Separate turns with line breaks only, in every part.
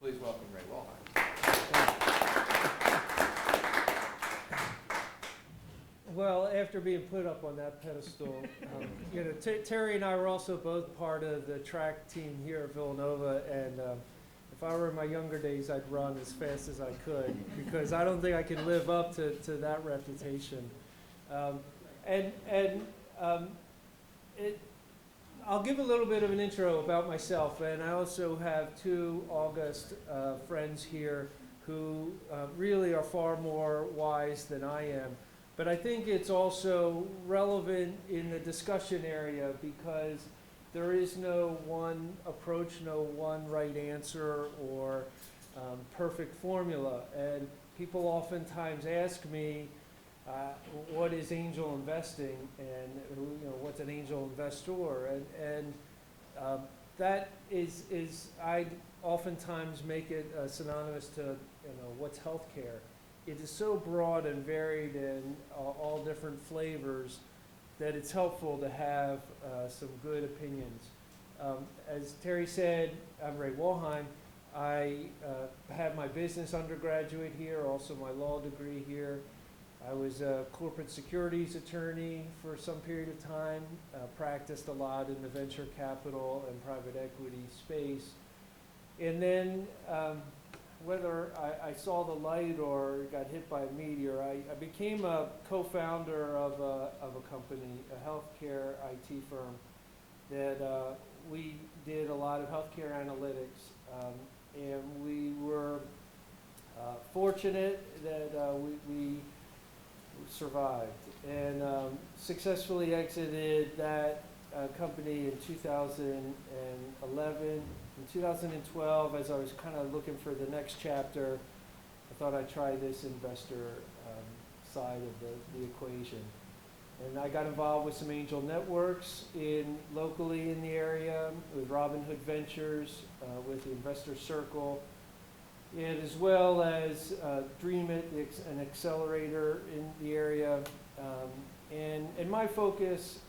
Please welcome Ray Walheim.
Well, after being put up on that pedestal, Terry and I were also both part of the track team here at Villanova, and if I were in my younger days, I'd run as fast as I could, because I don't think I can live up to that reputation. I'll give a little bit of an intro about myself, and I also have two august friends here who really are far more wise than I am. But I think it's also relevant in the discussion area because there is no one approach, no one right answer or perfect formula. And people oftentimes ask me, what is angel investing, and what's an angel investor? And that is I oftentimes make it synonymous to what's healthcare. It is so broad and varied and all different flavors that it's helpful to have some good opinions. As Terry said, I'm Ray Walheim. I had my business undergraduate here, also my law degree here. I was a corporate securities attorney for some period of time, practiced a lot in the venture capital and private equity space. And then whether I saw the light or got hit by a meteor, I became a co-founder of a company, a healthcare IT firm, that we did a lot of healthcare analytics. And we were fortunate that we survived and successfully exited that company in 2011. In 2012, as I was kind of looking for the next chapter, I thought I'd try this investor side of the equation. And I got involved with some angel networks locally in the area, with Robinhood Ventures, with the Investor Circle, and as well as Dream It, an accelerator in the area. And my focus,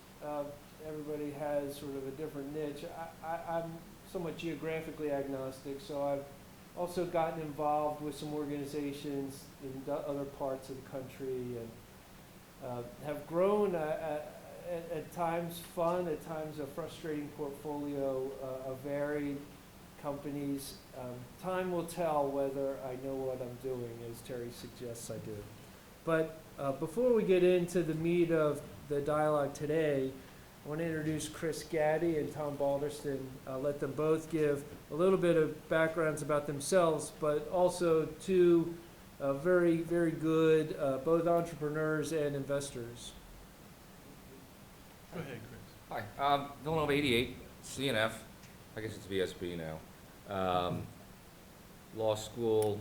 everybody has sort of a different niche. I'm somewhat geographically agnostic, so I've also gotten involved with some organizations in other parts of the country, and have grown at times fun, at times a frustrating portfolio of varied companies. Time will tell whether I know what I'm doing, as Terry suggests I do. But before we get into the meat of the dialogue today, I want to introduce Chris Gaddy and Tom Balderston. Let them both give a little bit of backgrounds about themselves, but also two very, very good both entrepreneurs and investors.
Go ahead, Chris.
Hi, Villanova 88, CNF, I guess it's VSB now. Law school,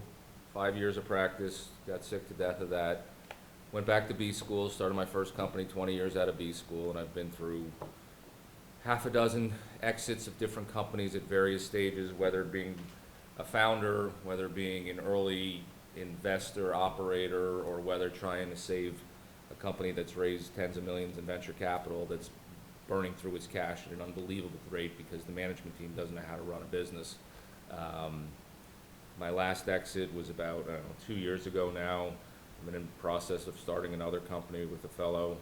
5 years of practice, got sick to death of that. Went back to B school, started my first company 20 years out of B school, and I've been through half a dozen exits of different companies at various stages, whether being a founder, whether being an early investor, operator, or whether trying to save a company that's raised tens of millions in venture capital that's burning through its cash at an unbelievable rate because the management team doesn't know how to run a business. My last exit was about 2 years ago now. I'm in the process of starting another company with a fellow.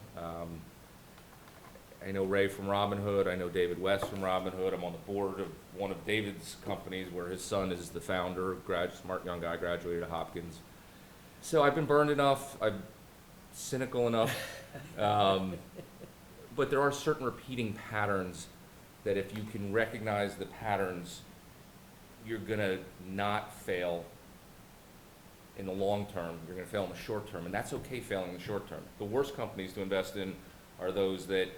I know Ray from Robinhood. I know David West from Robinhood. I'm on the board of one of David's companies where his son is the founder, smart young guy, graduated at Hopkins. So I've been burned enough. I'm cynical enough. But there are certain repeating patterns that if you can recognize the patterns, you're going to not fail in the long term. You're going to fail in the short term, and that's okay failing in the short term. The worst companies to invest in are those that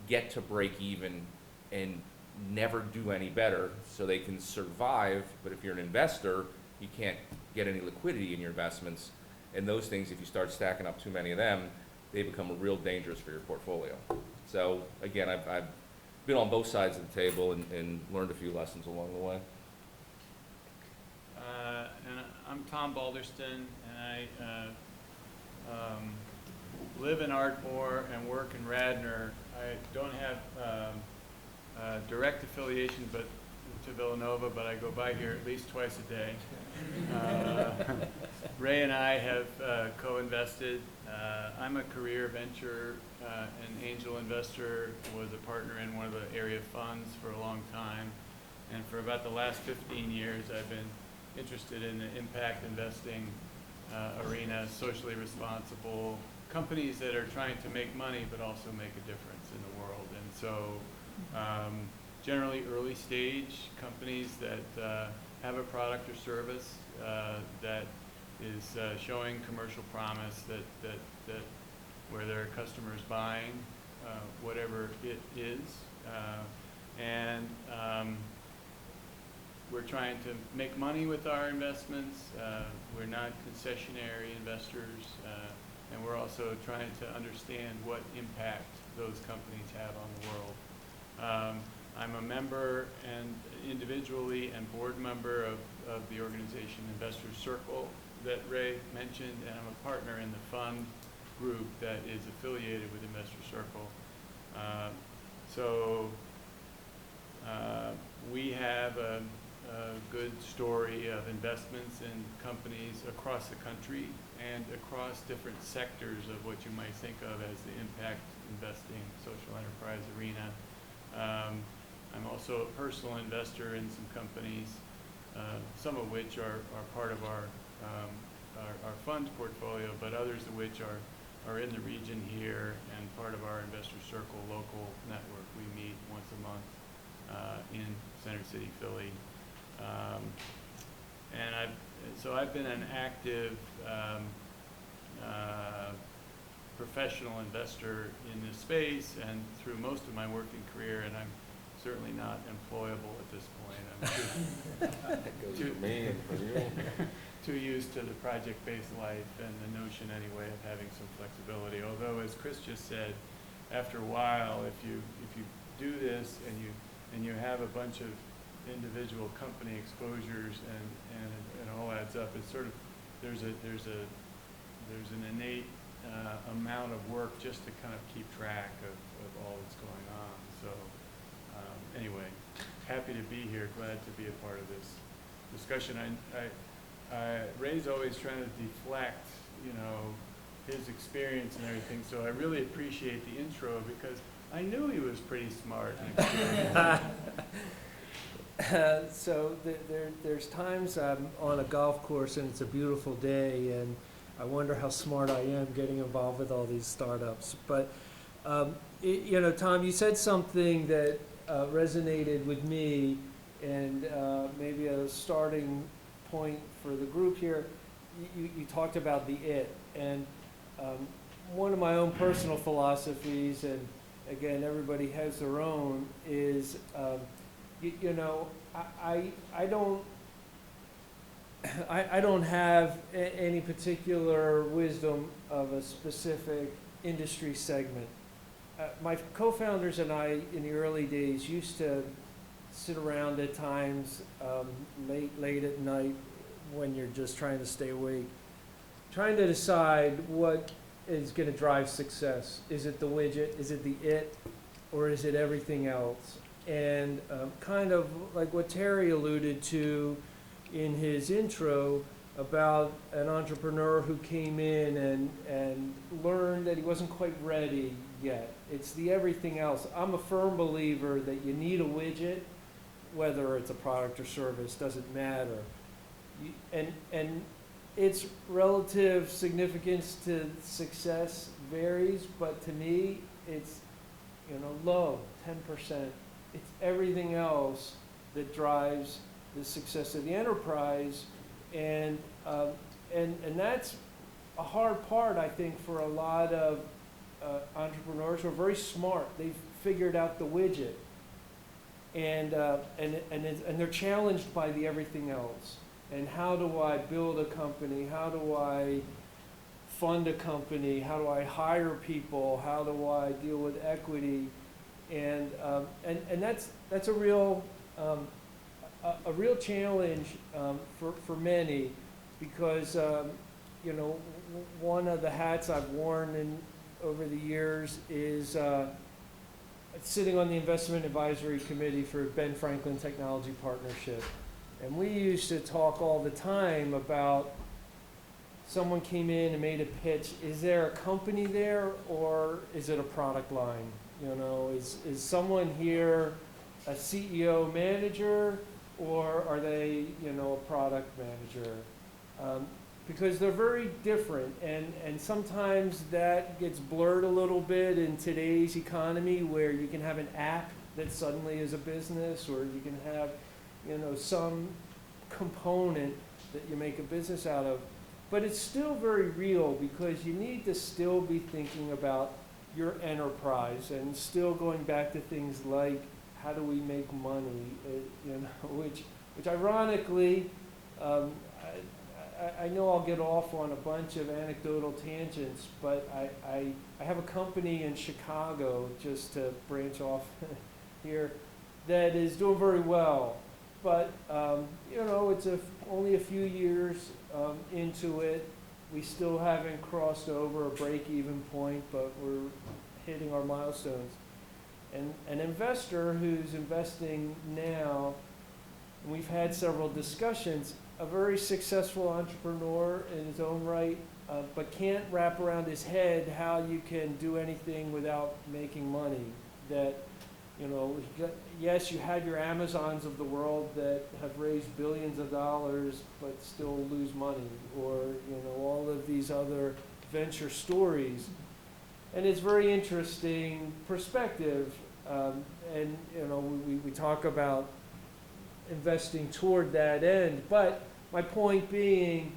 get to break even and never do any better so they can survive, but if you're an investor, you can't get any liquidity in your investments, and those things, if you start stacking up too many of them, they become real dangerous for your portfolio. So again, I've been on both sides of the table and learned a few lessons along the way.
And I'm Tom Balderston, and I live in Ardmore and work in Radnor. I don't have direct affiliation, but to Villanova, but I go by here at least twice a day. Ray and I have co-invested. I'm a career venture and angel investor, was a partner in one of the area funds for a long time. And for about the last 15 years, I've been interested in the impact investing arena, socially responsible companies that are trying to make money but also make a difference in the world. And so generally early stage companies that have a product or service that is showing commercial promise, that where their customers buying whatever it is, and we're trying to make money with our investments. We're not concessionary investors, and we're also trying to understand what impact those companies have on the world. I'm a member and individually and board member of the organization Investors Circle that Ray mentioned, and I'm a partner in the fund group that is affiliated with Investors Circle. So we have a good story of investments in companies across the country and across different sectors of what you might think of as the impact investing social enterprise arena. I'm also a personal investor in some companies, some of which are part of our fund portfolio, but others of which are in the region here and part of our Investor Circle local network. We meet once a month in Center City, Philly. And I've been an active professional investor in this space and through most of my working career, and I'm certainly not employable at this point. I'm too used to the project-based life and the notion anyway of having some flexibility. Although, as Chris just said, after a while, if you do this and you have a bunch of individual company exposures and it all adds up, it's sort of there's an innate amount of work just to kind of keep track of all that's going on. So anyway, happy to be here, glad to be a part of this discussion. Ray's always trying to deflect, his experience and everything, so I really appreciate the intro because I knew he was pretty smart and experienced.
So there's times I'm on a golf course and it's a beautiful day and I wonder how smart I am getting involved with all these startups. But, Tom, you said something that resonated with me and maybe a starting point for the group here. You talked about the it. And one of my own personal philosophies, and again, everybody has their own, is I don't have any particular wisdom of a specific industry segment. My co-founders and I, in the early days, used to sit around at times late at night when you're just trying to stay awake, trying to decide what is going to drive success. Is it the widget? Is it the it? Or is it everything else? And kind of like what Terry alluded to in his intro about an entrepreneur who came in and learned that he wasn't quite ready yet. It's the everything else. I'm a firm believer that you need a widget, whether it's a product or service, doesn't matter. And its relative significance to success varies, but to me, it's low, 10%. It's everything else that drives the success of the enterprise, and that's a hard part, I think, for a lot of entrepreneurs who are very smart. They've figured out the widget, and they're challenged by the everything else. And how do I build a company? How do I fund a company? How do I hire people? How do I deal with equity? And that's a real challenge for many, because one of the hats I've worn over the years is sitting on the investment advisory committee for Ben Franklin Technology Partnership. And we used to talk all the time about someone came in and made a pitch. Is there a company there, or is it a product line? You know, is someone here a CEO manager, or are they, you know, a product manager? Because they're very different, and sometimes that gets blurred a little bit in today's economy, where you can have an app that suddenly is a business, or you can have, you know, some component that you make a business out of. But it's still very real, because you need to still be thinking about your enterprise, and still going back to things like, how do we make money, you know, which ironically, I know I'll get off on a bunch of anecdotal tangents, but I have a company in Chicago, just to branch off here, that is doing very well. But, you know, it's only a few years into it. We still haven't crossed over a break-even point, but we're hitting our milestones. And an investor who's investing now, and we've had several discussions, a very successful entrepreneur in his own right, but can't wrap around his head how you can do anything without making money. That, you know, yes, you have your Amazons of the world that have raised billions of dollars but still lose money, or, you know, all of these other venture stories. And it's very interesting perspective, and, you know, we talk about investing toward that end, but my point being,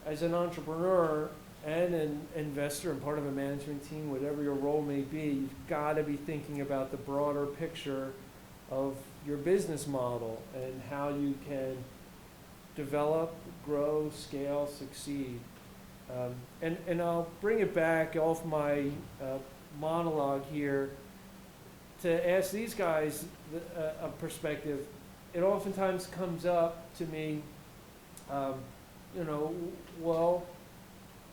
as an entrepreneur and an investor and part of a management team, whatever your role may be, you've got to be thinking about the broader picture of your business model and how you can develop, grow, scale, succeed. And I'll bring it back off my monologue here to ask these guys a perspective. It oftentimes comes up to me, you know, well,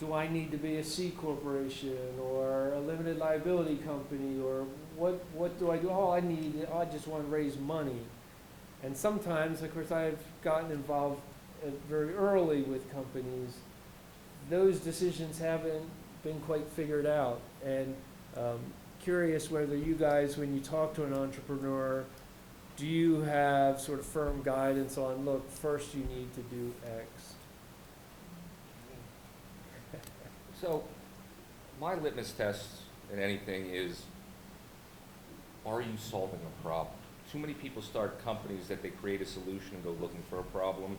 do I need to be a C corporation or a limited liability company, or what do I do? Oh, I just want to raise money. And sometimes, of course, I've gotten involved very early with companies. Those decisions haven't been quite figured out. And curious whether you guys, when you talk to an entrepreneur, do you have sort of firm guidance on, look, first you need to do X?
So, my litmus test in anything is, are you solving a problem? Too many people start companies that they create a solution and go looking for a problem.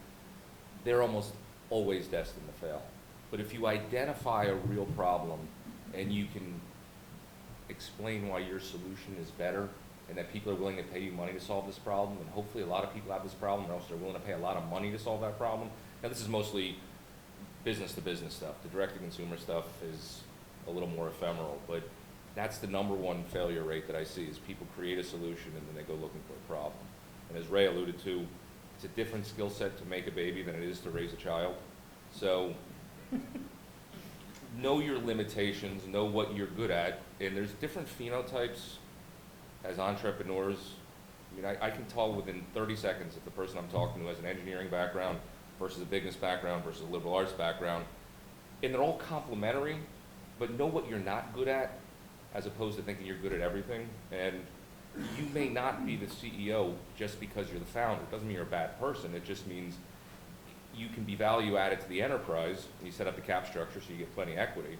They're almost always destined to fail. But if you identify a real problem and you can explain why your solution is better, and that people are willing to pay you money to solve this problem, and hopefully a lot of people have this problem, or else they're willing to pay a lot of money to solve that problem. Now, this is mostly business-to-business stuff. The direct-to-consumer stuff is a little more ephemeral, but that's the #1 failure rate that I see, is people create a solution and then they go looking for a problem. And as Ray alluded to, it's a different skill set to make a baby than it is to raise a child. So know your limitations, know what you're good at, and there's different phenotypes as entrepreneurs. I mean, I can tell within 30 seconds if the person I'm talking to has an engineering background versus a business background versus a liberal arts background. And they're all complementary, but know what you're not good at, as opposed to thinking you're good at everything. And you may not be the CEO just because you're the founder. It doesn't mean you're a bad person. It just means you can be value added to the enterprise, and you set up the cap structure so you get plenty of equity.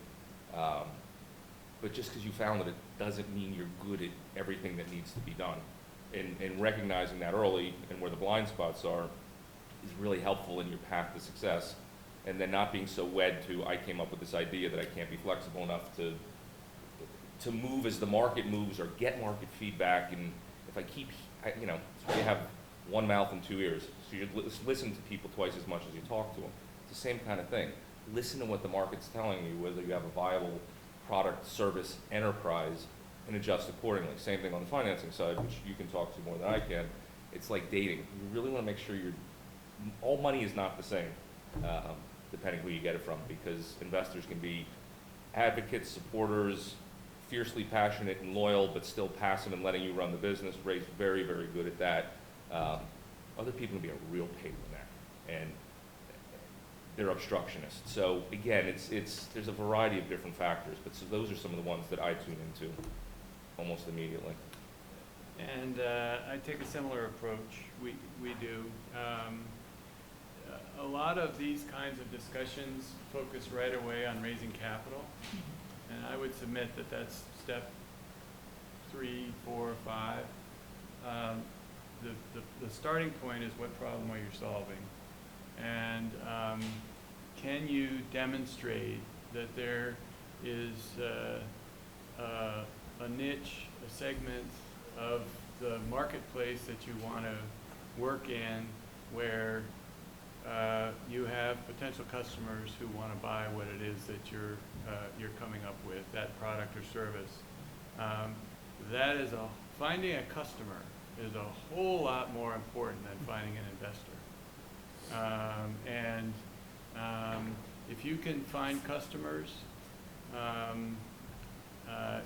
But just because you founded it doesn't mean you're good at everything that needs to be done. And recognizing that early and where the blind spots are is really helpful in your path to success. And then not being so wed to, I came up with this idea that I can't be flexible enough to move as the market moves or get market feedback. And if I keep, you know, you have one mouth and two ears. So you listen to people twice as much as you talk to them. It's the same kind of thing. Listen to what the market's telling you, whether you have a viable product, service, enterprise, and adjust accordingly. Same thing on the financing side, which you can talk to more than I can. It's like dating. You really want to make sure all money is not the same, depending who you get it from, because investors can be advocates, supporters, fiercely passionate and loyal, but still passive and letting you run the business. Ray's very, very good at that. Other people can be a real pain in the neck, and they're obstructionists. So again, there's a variety of different factors, but so those are some of the ones that I tune into almost immediately.
And I take a similar approach. We do. A lot of these kinds of discussions focus right away on raising capital, and I would submit that that's step 3, 4, 5. The starting point is what problem are you solving, and can you demonstrate that there is a niche, a segment of the marketplace that you want to work in where you have potential customers who want to buy what it is that you're coming up with, that product or service. That is finding a customer is a whole lot more important than finding an investor. If you can find customers,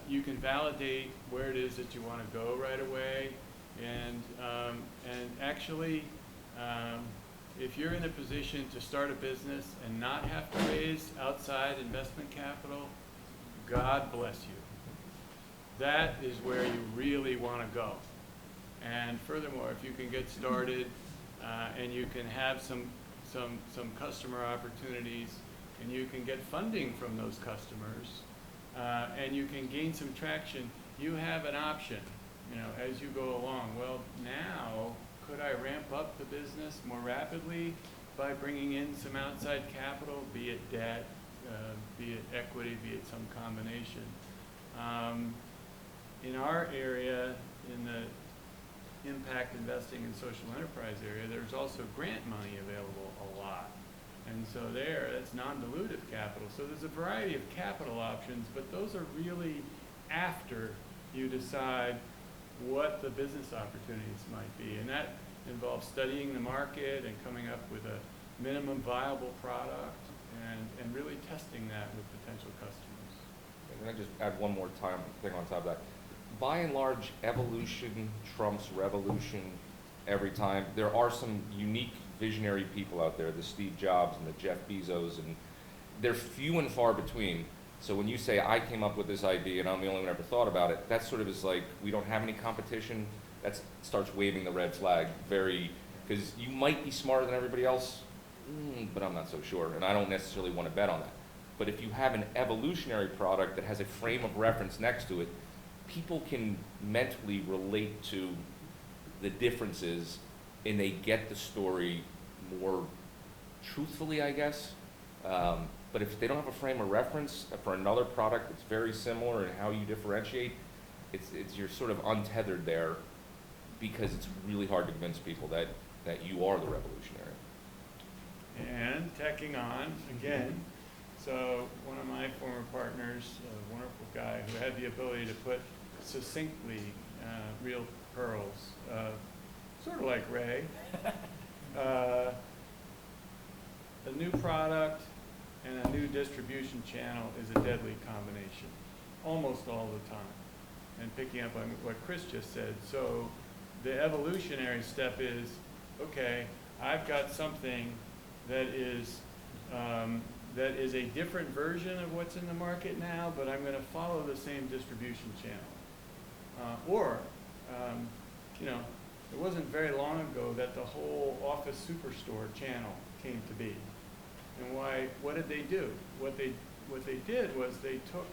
you can validate where it is that you want to go right away, and actually, if you're in a position to start a business and not have to raise outside investment capital, God bless you. That is where you really want to go. And furthermore, if you can get started and you can have some customer opportunities, and you can get funding from those customers, and you can gain some traction, you have an option, as you go along. Well, now, could I ramp up the business more rapidly by bringing in some outside capital, be it debt, be it equity, be it some combination? In our area, in the impact investing and social enterprise area, there's also grant money available a lot. And so that's non-dilutive capital. So there's a variety of capital options, but those are really after you decide what the business opportunities might be. And that involves studying the market and coming up with a minimum viable product and really testing that with potential customers.
And I just add one more thing on top of that. By and large, evolution trumps revolution every time. There are some unique visionary people out there, the Steve Jobs and the Jeff Bezos, and they're few and far between. So when you say, I came up with this idea and I'm the only one who ever thought about it, that sort of is like, we don't have any competition. That starts waving the red flag because you might be smarter than everybody else, but I'm not so sure, and I don't necessarily want to bet on that. But if you have an evolutionary product that has a frame of reference next to it, people can mentally relate to the differences, and they get the story more truthfully, I guess. But if they don't have a frame of reference for another product that's very similar in how you differentiate, you're sort of untethered there, because it's really hard to convince people that you are the revolutionary.
And tacking on, again, so one of my former partners, a wonderful guy who had the ability to put succinctly real pearls, sort of like Ray, a new product and a new distribution channel is a deadly combination, almost all the time. And picking up on what Chris just said, so the evolutionary step is, okay, I've got something that is a different version of what's in the market now, but I'm going to follow the same distribution channel. It wasn't very long ago that the whole office superstore channel came to be. And what did they do? What they did was they took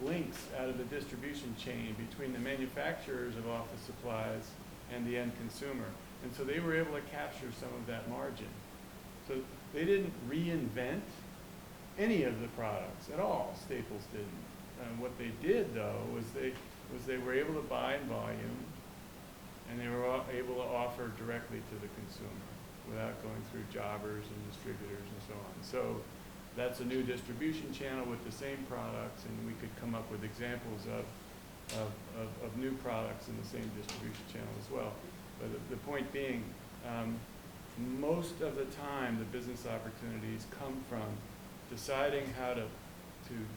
links out of the distribution chain between the manufacturers of office supplies and the end consumer. And so they were able to capture some of that margin. So they didn't reinvent any of the products at all. Staples didn't. And what they did, though, was they were able to buy in volume, and they were able to offer directly to the consumer without going through jobbers and distributors and so on. So that's a new distribution channel with the same products, and we could come up with examples of new products in the same distribution channel as well. But the point being, most of the time the business opportunities come from deciding how to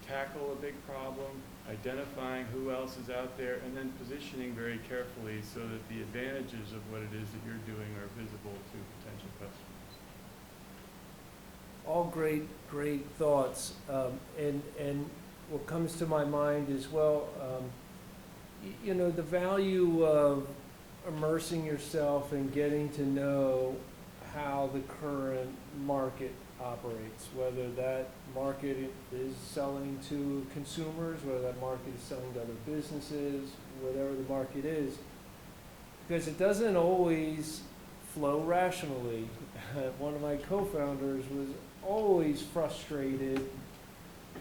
tackle a big problem, identifying who else is out there, and then positioning very carefully so that the advantages of what it is that you're doing are visible to potential customers.
All great thoughts. And what comes to my mind is, well, you know, the value of immersing yourself and getting to know how the current market operates, whether that market is selling to consumers, whether that market is selling to other businesses, whatever the market is, because it doesn't always flow rationally. One of my co-founders was always frustrated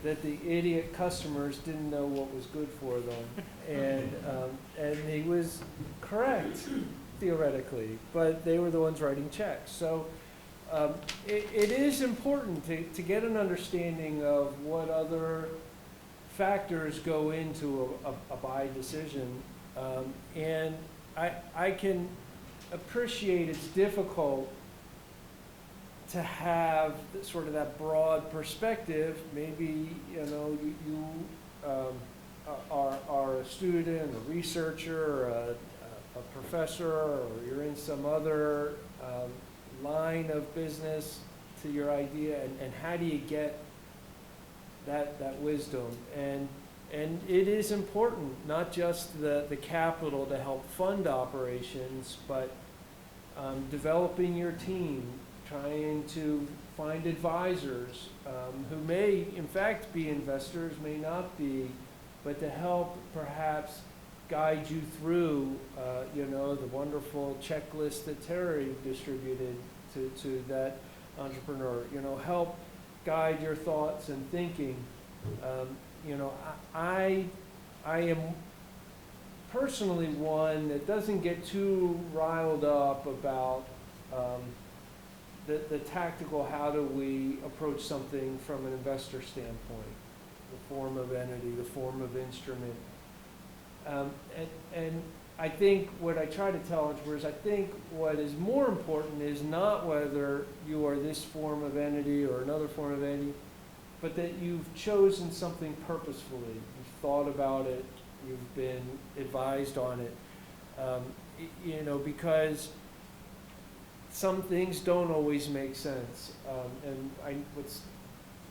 that the idiot customers didn't know what was good for them, and he was correct theoretically, but they were the ones writing checks. So it is important to get an understanding of what other factors go into a buy decision, and I can appreciate it's difficult to have sort of that broad perspective. Maybe, you know, you are a student, a researcher, a professor, or you're in some other line of business to your idea, and how do you get that wisdom? And it is important, not just the capital to help fund operations, but developing your team, trying to find advisors who may in fact be investors, may not be, but to help perhaps guide you through, you know, the wonderful checklist that Terry distributed to that entrepreneur. You know, help guide your thoughts and thinking. You know, I am personally one that doesn't get too riled up about the tactical, how do we approach something from an investor standpoint, the form of entity, the form of instrument. And I think what I try to tell entrepreneurs, I think what is more important is not whether you are this form of entity or another form of entity, but that you've chosen something purposefully. You've thought about it, you've been advised on it. You know, because some things don't always make sense. And what's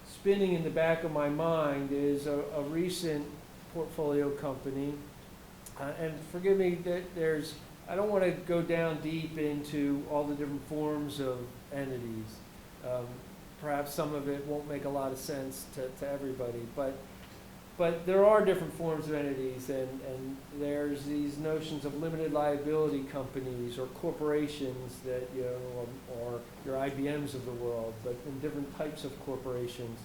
spinning in the back of my mind is a recent portfolio company. And forgive me, I don't want to go down deep into all the different forms of entities. Perhaps some of it won't make a lot of sense to everybody, but there are different forms of entities, and there's these notions of limited liability companies or corporations that, you know, or your IBMs of the world, but in different types of corporations.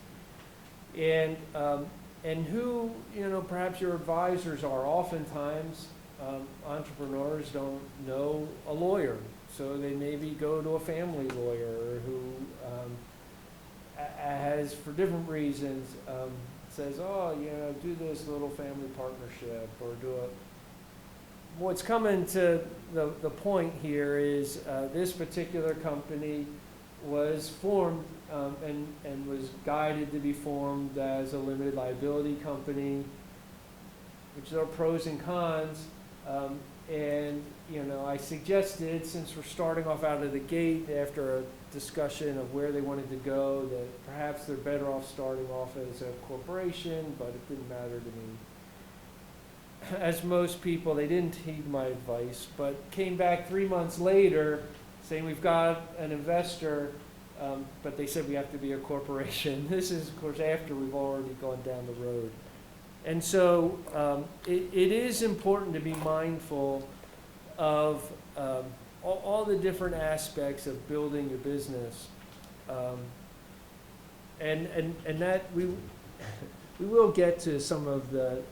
And who, you know, perhaps your advisors are. Oftentimes, entrepreneurs don't know a lawyer, so they maybe go to a family lawyer who has, for different reasons, says, oh, you know, do this little family partnership, or do a... What's coming to the point here is this particular company was formed and was guided to be formed as a limited liability company, which there are pros and cons. And, you know, I suggested, since we're starting off out of the gate after a discussion of where they wanted to go, that perhaps they're better off starting off as a corporation, but it didn't matter to me. As most people, they didn't heed my advice, but came back 3 months later saying, we've got an investor, but they said we have to be a corporation. This is, of course, after we've already gone down the road. And so it is important to be mindful of all the different aspects of building your business. And that we will get to some of the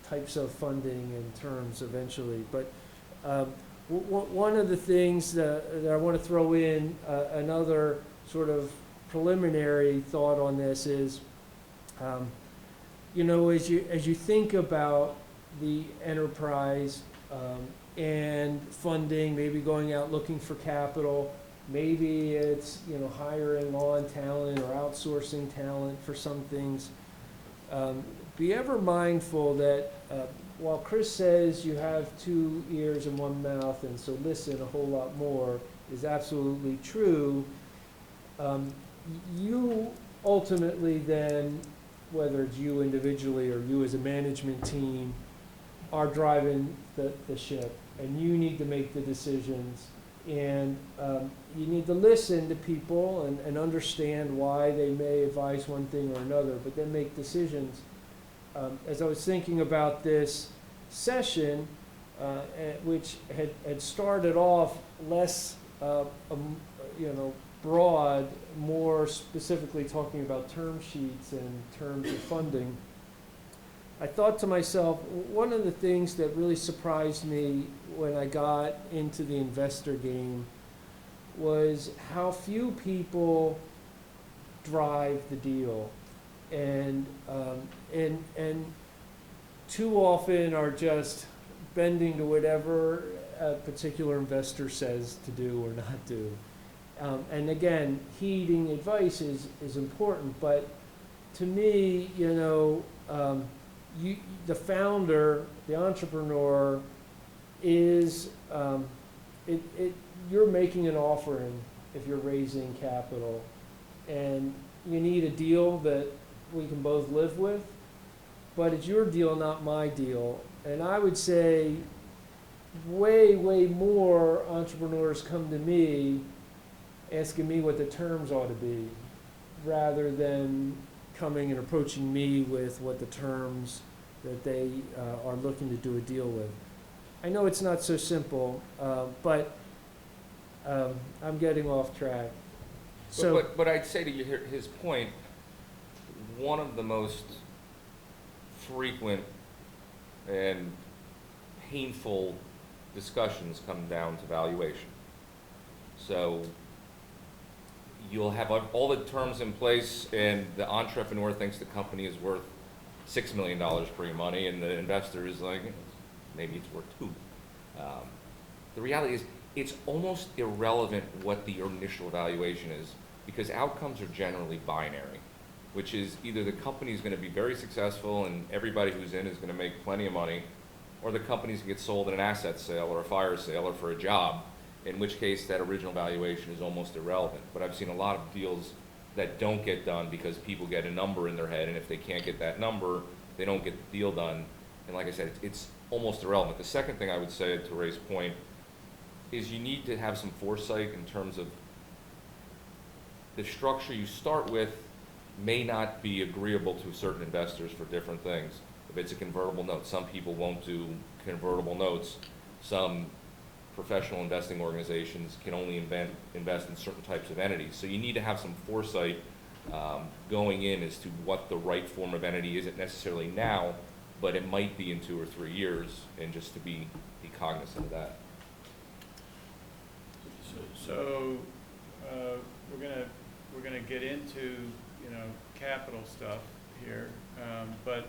types of funding and terms eventually. But one of the things that I want to throw in, another sort of preliminary thought on this is, you know, as you think about the enterprise and funding, maybe going out looking for capital, maybe it's, you know, hiring on talent or outsourcing talent for some things. be ever mindful that while Chris says you have 2 ears and 1 mouth, and so listen a whole lot more, is absolutely true, you ultimately then, whether it's you individually or you as a management team, are driving the ship, and you need to make the decisions, and you need to listen to people and understand why they may advise one thing or another, but then make decisions. As I was thinking about this session, which had started off less, broad, more specifically talking about term sheets and terms of funding, I thought to myself, one of the things that really surprised me when I got into the investor game was how few people drive the deal, and too often are just bending to whatever a particular investor says to do or not do. And again, heeding advice is important, but to me, the founder, the entrepreneur, is you're making an offering if you're raising capital, and you need a deal that we can both live with, but it's your deal, not my deal. And I would say way more entrepreneurs come to me asking me what the terms ought to be, rather than coming and approaching me with what the terms that they are looking to do a deal with. I know it's not so simple, but I'm getting off track. So,
But I'd say to you, his point, one of the most frequent and painful discussions come down to valuation. So you'll have all the terms in place, and the entrepreneur thinks the company is worth $6 million pre-money, and the investor is like, maybe it's worth $2 million. The reality is, it's almost irrelevant what the initial valuation is, because outcomes are generally binary, which is either the company is going to be very successful and everybody who's in is going to make plenty of money, or the company's going to get sold in an asset sale or a fire sale or for a job, in which case that original valuation is almost irrelevant. But I've seen a lot of deals that don't get done because people get a number in their head, and if they can't get that number, they don't get the deal done. And like I said, it's almost irrelevant. The second thing I would say, to Ray's point, is you need to have some foresight in terms of the structure you start with may not be agreeable to certain investors for different things. If it's a convertible note, some people won't do convertible notes. Some professional investing organizations can only invest in certain types of entities. So you need to have some foresight going in as to what the right form of entity isn't necessarily now, but it might be in 2 or 3 years, and just to be cognizant of that.
So we're gonna get into capital stuff here, but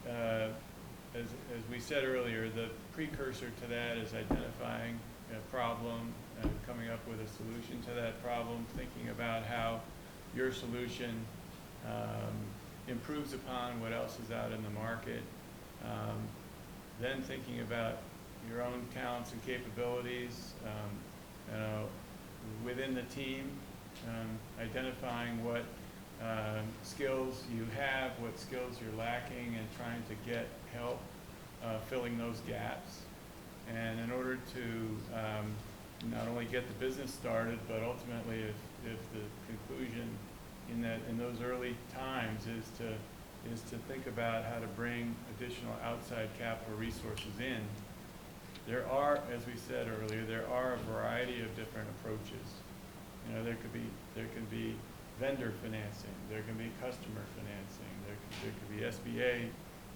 as we said earlier, the precursor to that is identifying a problem and coming up with a solution to that problem, thinking about how your solution improves upon what else is out in the market, then thinking about your own talents and capabilities within the team, identifying what skills you have, what skills you're lacking, and trying to get help filling those gaps. And in order to not only get the business started, but ultimately, if the conclusion in those early times is to think about how to bring additional outside capital resources in, there are, as we said earlier, there are a variety of different approaches. There can be vendor financing, there can be customer financing, there could be SBA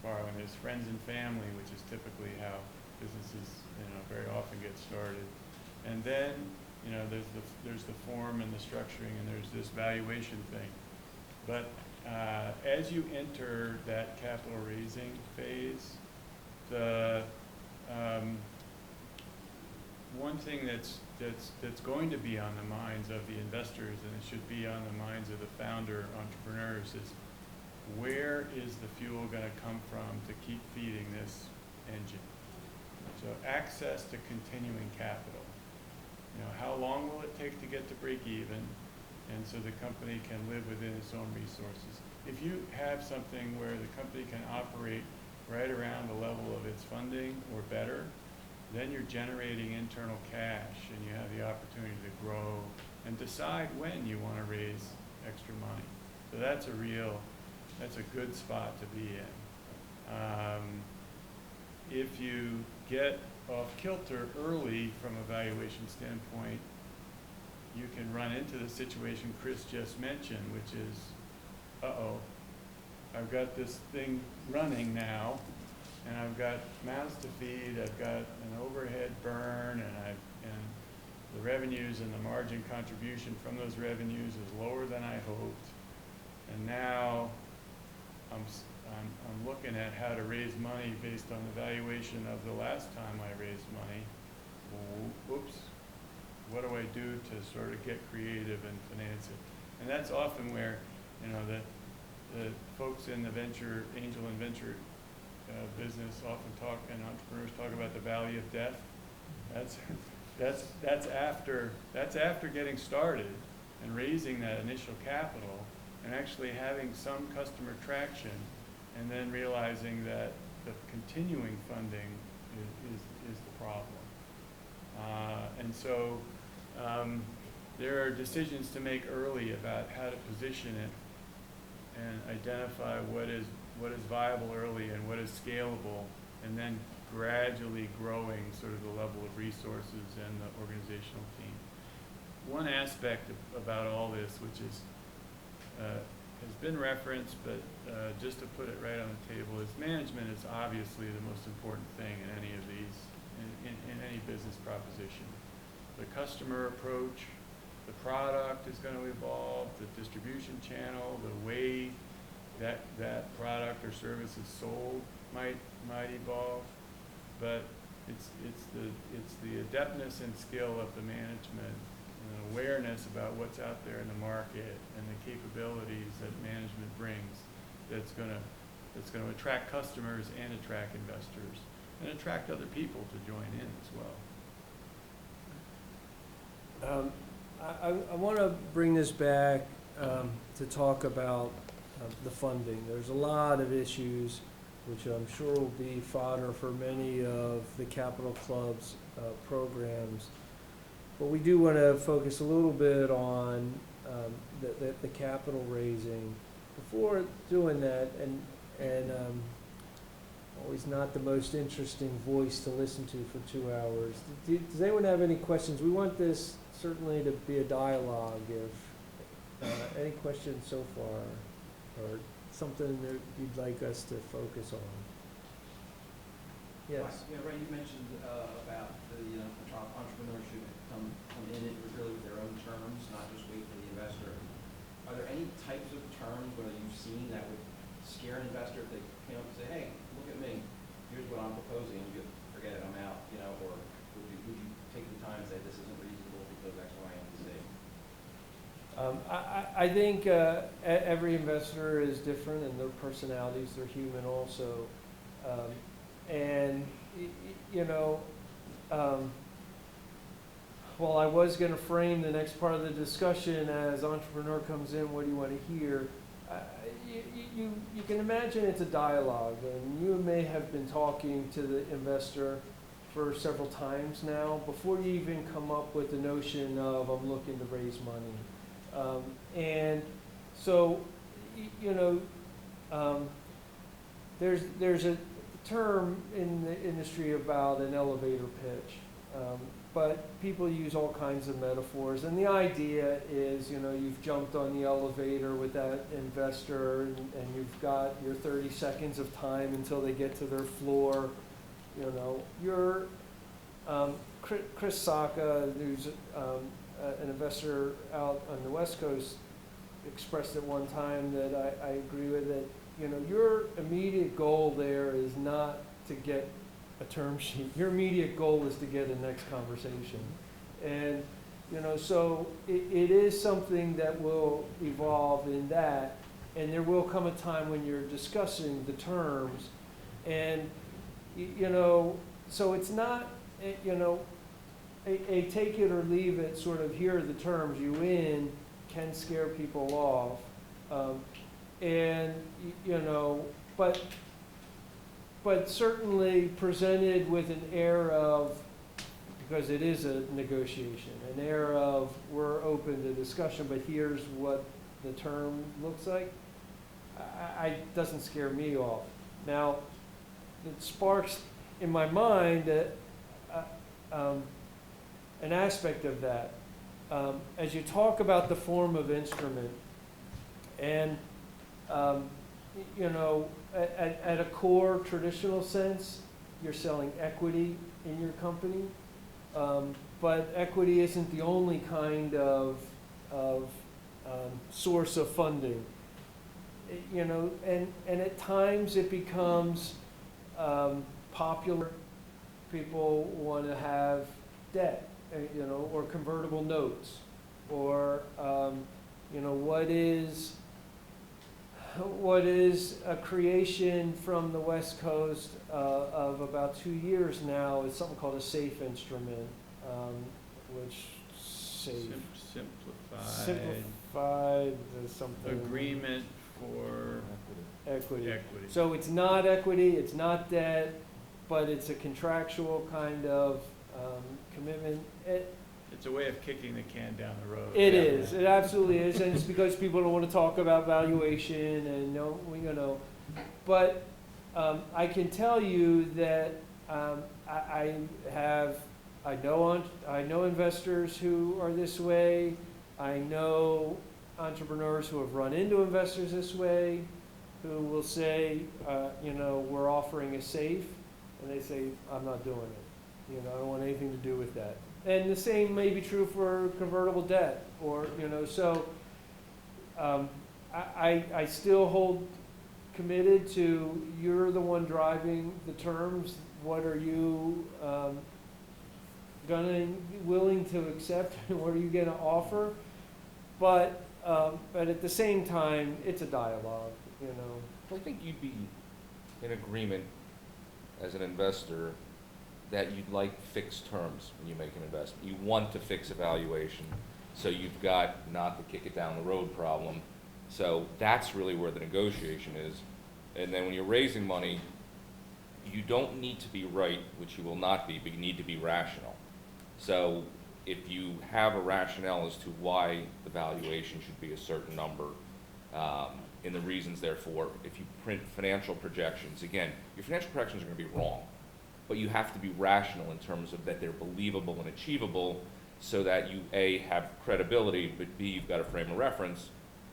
borrowing, there's friends and family, which is typically how businesses very often get started. And then there's the form and the structuring, and there's this valuation thing. But as you enter that capital raising phase, the one thing that's going to be on the minds of the investors, and it should be on the minds of the founder entrepreneurs, is where is the fuel going to come from to keep feeding this engine? So access to continuing capital. You know, how long will it take to get to break even, and so the company can live within its own resources? If you have something where the company can operate right around the level of its funding or better, then you're generating internal cash and you have the opportunity to grow and decide when you want to raise extra money. So that's a good spot to be in. If you get off kilter early from a valuation standpoint, you can run into the situation Chris just mentioned, which is, uh-oh, I've got this thing running now, and I've got mouths to feed, I've got an overhead burn, and the revenues and the margin contribution from those revenues is lower than I hoped, and now I'm looking at how to raise money based on the valuation of the last time I raised money. Oops, what do I do to sort of get creative and finance it? And that's often where, you know, the folks in the angel and venture business often talk, and entrepreneurs talk about the valley of death. That's after getting started and raising that initial capital and actually having some customer traction, and then realizing that the continuing funding is the problem. And so there are decisions to make early about how to position it and identify what is viable early and what is scalable, and then gradually growing sort of the level of resources and the organizational team. One aspect about all this, which is has been referenced, but just to put it right on the table, is management is obviously the most important thing in any of these, in any business proposition. The customer approach, the product is going to evolve, the distribution channel, the way that product or service is sold might evolve, but it's the adeptness and skill of the management and awareness about what's out there in the market and the capabilities that management brings that's going to attract customers and attract investors and attract other people to join in as well.
I want to bring this back to talk about the funding. There's a lot of issues which I'm sure will be fodder for many of the Capital Club's programs. But we do want to focus a little bit on the capital raising. Before doing that, and always not the most interesting voice to listen to for 2 hours. Does anyone have any questions? We want this certainly to be a dialogue. If any questions so far, or something that you'd like us to focus on? Yes.
Yeah, Ray, you mentioned about the entrepreneur should come in it really with their own terms, not just wait for the investor. Are there any types of terms where you've seen that would scare an investor if they came up and say, "Hey, look at me. Here's what I'm proposing," and you go, "Forget it, I'm out," or would you take the time and say this isn't reasonable because X, Y, and Z?
I think every investor is different, and their personalities, they're human also. Well, I was going to frame the next part of the discussion as entrepreneur comes in, what do you want to hear? You can imagine it's a dialogue, and you may have been talking to the investor for several times now before you even come up with the notion of I'm looking to raise money. And so, there's a term in the industry about an elevator pitch, but people use all kinds of metaphors, and the idea is, you've jumped on the elevator with that investor, and you've got your 30 seconds of time until they get to their floor. You're Chris Sacca, who's an investor out on the West Coast, expressed at one time that I agree with it. Your immediate goal there is not to get a term sheet. Your immediate goal is to get a next conversation. And, so it is something that will evolve in that. and there will come a time when you're discussing the terms, and, so it's not, a take it or leave it sort of, here are the terms, you win, can scare people off. And, but certainly presented with an air of, because it is a negotiation, an air of, we're open to discussion, but here's what the term looks like, doesn't scare me off. Now, it sparks in my mind an aspect of that. As you talk about the form of instrument, and at a core traditional sense, you're selling equity in your company, but equity isn't the only kind of source of funding. And at times it becomes popular. People want to have debt, or convertible notes, or what is a creation from the West Coast of about 2 years now is something called a SAFE instrument, which simplified something.
Agreement for
equity.
equity.
So it's not equity, it's not debt, but it's a contractual kind of commitment.
It's a way of kicking the can down the road.
It is. It absolutely is, and it's because people don't want to talk about valuation and But I can tell you that I know investors who are this way. I know entrepreneurs who have run into investors this way, who will say, we're offering a safe, and they say, I'm not doing it. I don't want anything to do with that. And the same may be true for convertible debt, or, so I still hold committed to, you're the one driving the terms. What are you willing to accept, and what are you gonna offer? But at the same time, it's a dialogue,
I think you'd be in agreement as an investor that you'd like fixed terms when you make an investment. You want to fix a valuation, so you've got not the kick it down the road problem. So that's really where the negotiation is. And then when you're raising money, you don't need to be right, which you will not be, but you need to be rational. So if you have a rationale as to why the valuation should be a certain number, and the reasons therefore, if you print financial projections, again, your financial projections are going to be wrong, but you have to be rational in terms of that they're believable and achievable, so that you, A, have credibility, but B, you've got a frame of reference.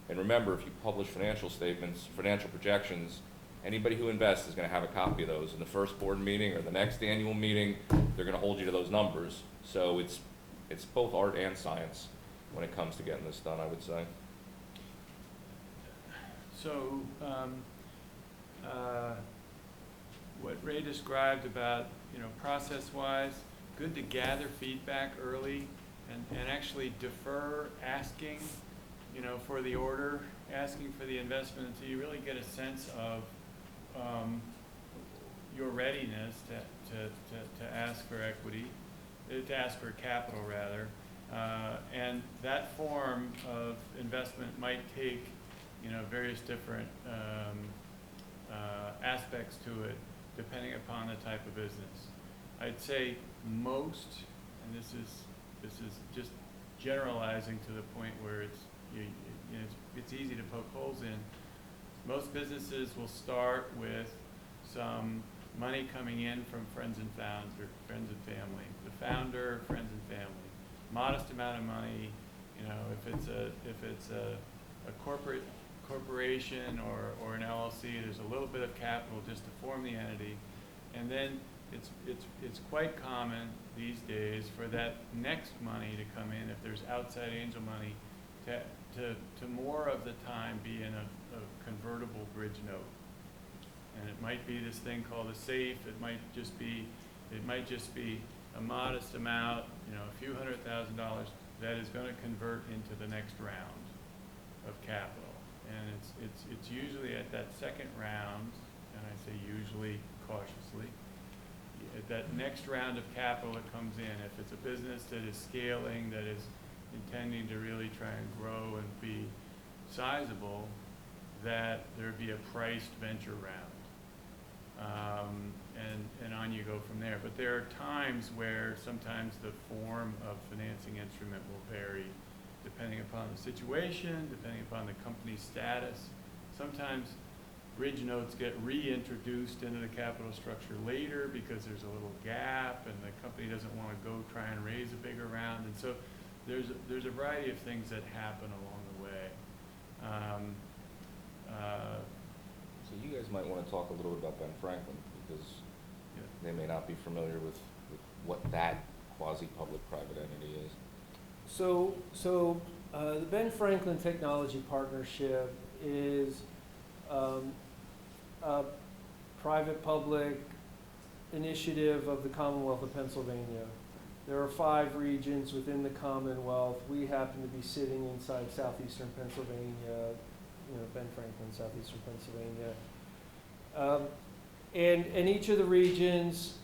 And remember, if you publish financial statements, financial projections, anybody who invests is going to have a copy of those in the first board meeting or the next annual meeting. They're going to hold you to those numbers. So it's both art and science when it comes to getting this done, I would say.
So, what Ray described about, process-wise, good to gather feedback early and actually defer asking, for the order, asking for the investment until you really get a sense of your readiness to ask for equity, to ask for capital rather. And that form of investment might take, various different aspects to it, depending upon the type of business. I'd say most, and this is just generalizing to the point where it's easy to poke holes in. Most businesses will start with some money coming in from friends and family. The founder, friends and family. Modest amount of money. If it's a corporation or an LLC, there's a little bit of capital just to form the entity, and then it's quite common these days for that next money to come in, if there's outside angel money, to more of the time be in a convertible bridge note. And it might be this thing called a safe. It might just be a modest amount, a few $100,000 that is going to convert into the next round of capital. And it's usually at that second round, and I say usually cautiously, at that next round of capital that comes in, if it's a business that is scaling, that is intending to really try and grow and be sizable, that there'd be a priced venture round. And on you go from there. But there are times where sometimes the form of financing instrument will vary depending upon the situation, depending upon the company's status. Sometimes bridge notes get reintroduced into the capital structure later because there's a little gap and the company doesn't want to go try and raise a bigger round. And so there's a variety of things that happen along the way.
So you guys might want to talk a little bit about Ben Franklin, because
Yeah.
they may not be familiar with what that quasi-public-private entity is.
So the Ben Franklin Technology Partnership is a private-public initiative of the Commonwealth of Pennsylvania. There are 5 regions within the Commonwealth. We happen to be sitting inside southeastern Pennsylvania, Ben Franklin, southeastern Pennsylvania. And each of the regions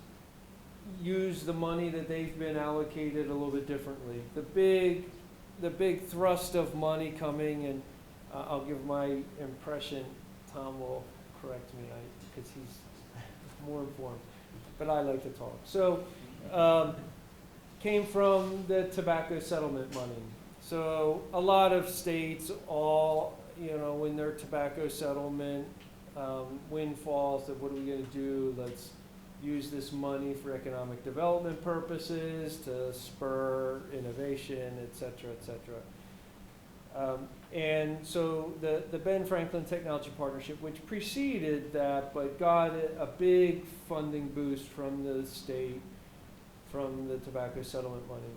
use the money that they've been allocated a little bit differently. The big thrust of money coming, and I'll give my impression, Tom will correct me because he's more informed, but I like to talk. So came from the tobacco settlement money. So a lot of states all, when their tobacco settlement windfalls, that what are we going to do? Let's use this money for economic development purposes to spur innovation, et cetera, et cetera. And so the Ben Franklin Technology Partnership, which preceded that but got a big funding boost from the state, from the tobacco settlement money.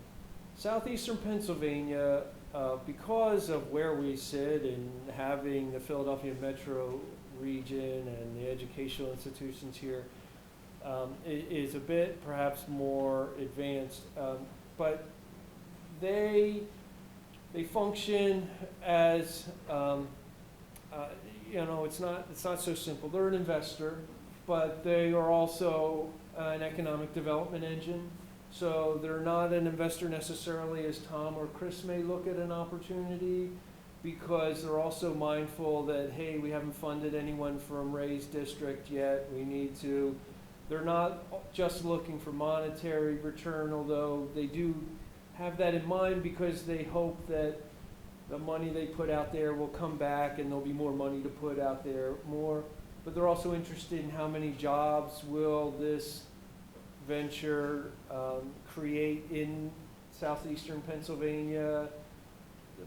Southeastern Pennsylvania, because of where we sit and having the Philadelphia metro region and the educational institutions here, is a bit perhaps more advanced, but they function as it's not so simple. They're an investor, but they are also an economic development engine. So they're not an investor necessarily as Tom or Chris may look at an opportunity, because they're also mindful that, hey, we haven't funded anyone from Ray's district yet. We need to. They're not just looking for monetary return, although they do have that in mind because they hope that the money they put out there will come back and there'll be more money to put out there more. But they're also interested in how many jobs will this venture create in southeastern Pennsylvania,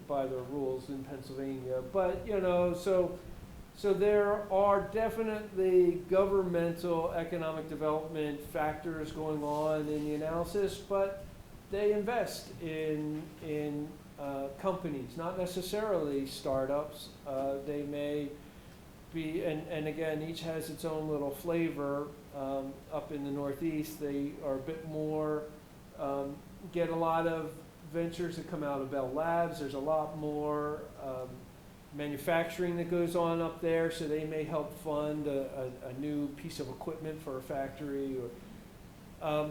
by the rules in Pennsylvania. But, so there are definitely governmental economic development factors going on in the analysis, but they invest in companies, not necessarily startups. They may be, and again, each has its own little flavor. Up in the Northeast, they are a bit more, get a lot of ventures that come out of Bell Labs. There's a lot more manufacturing that goes on up there, so they may help fund a new piece of equipment for a factory. Or,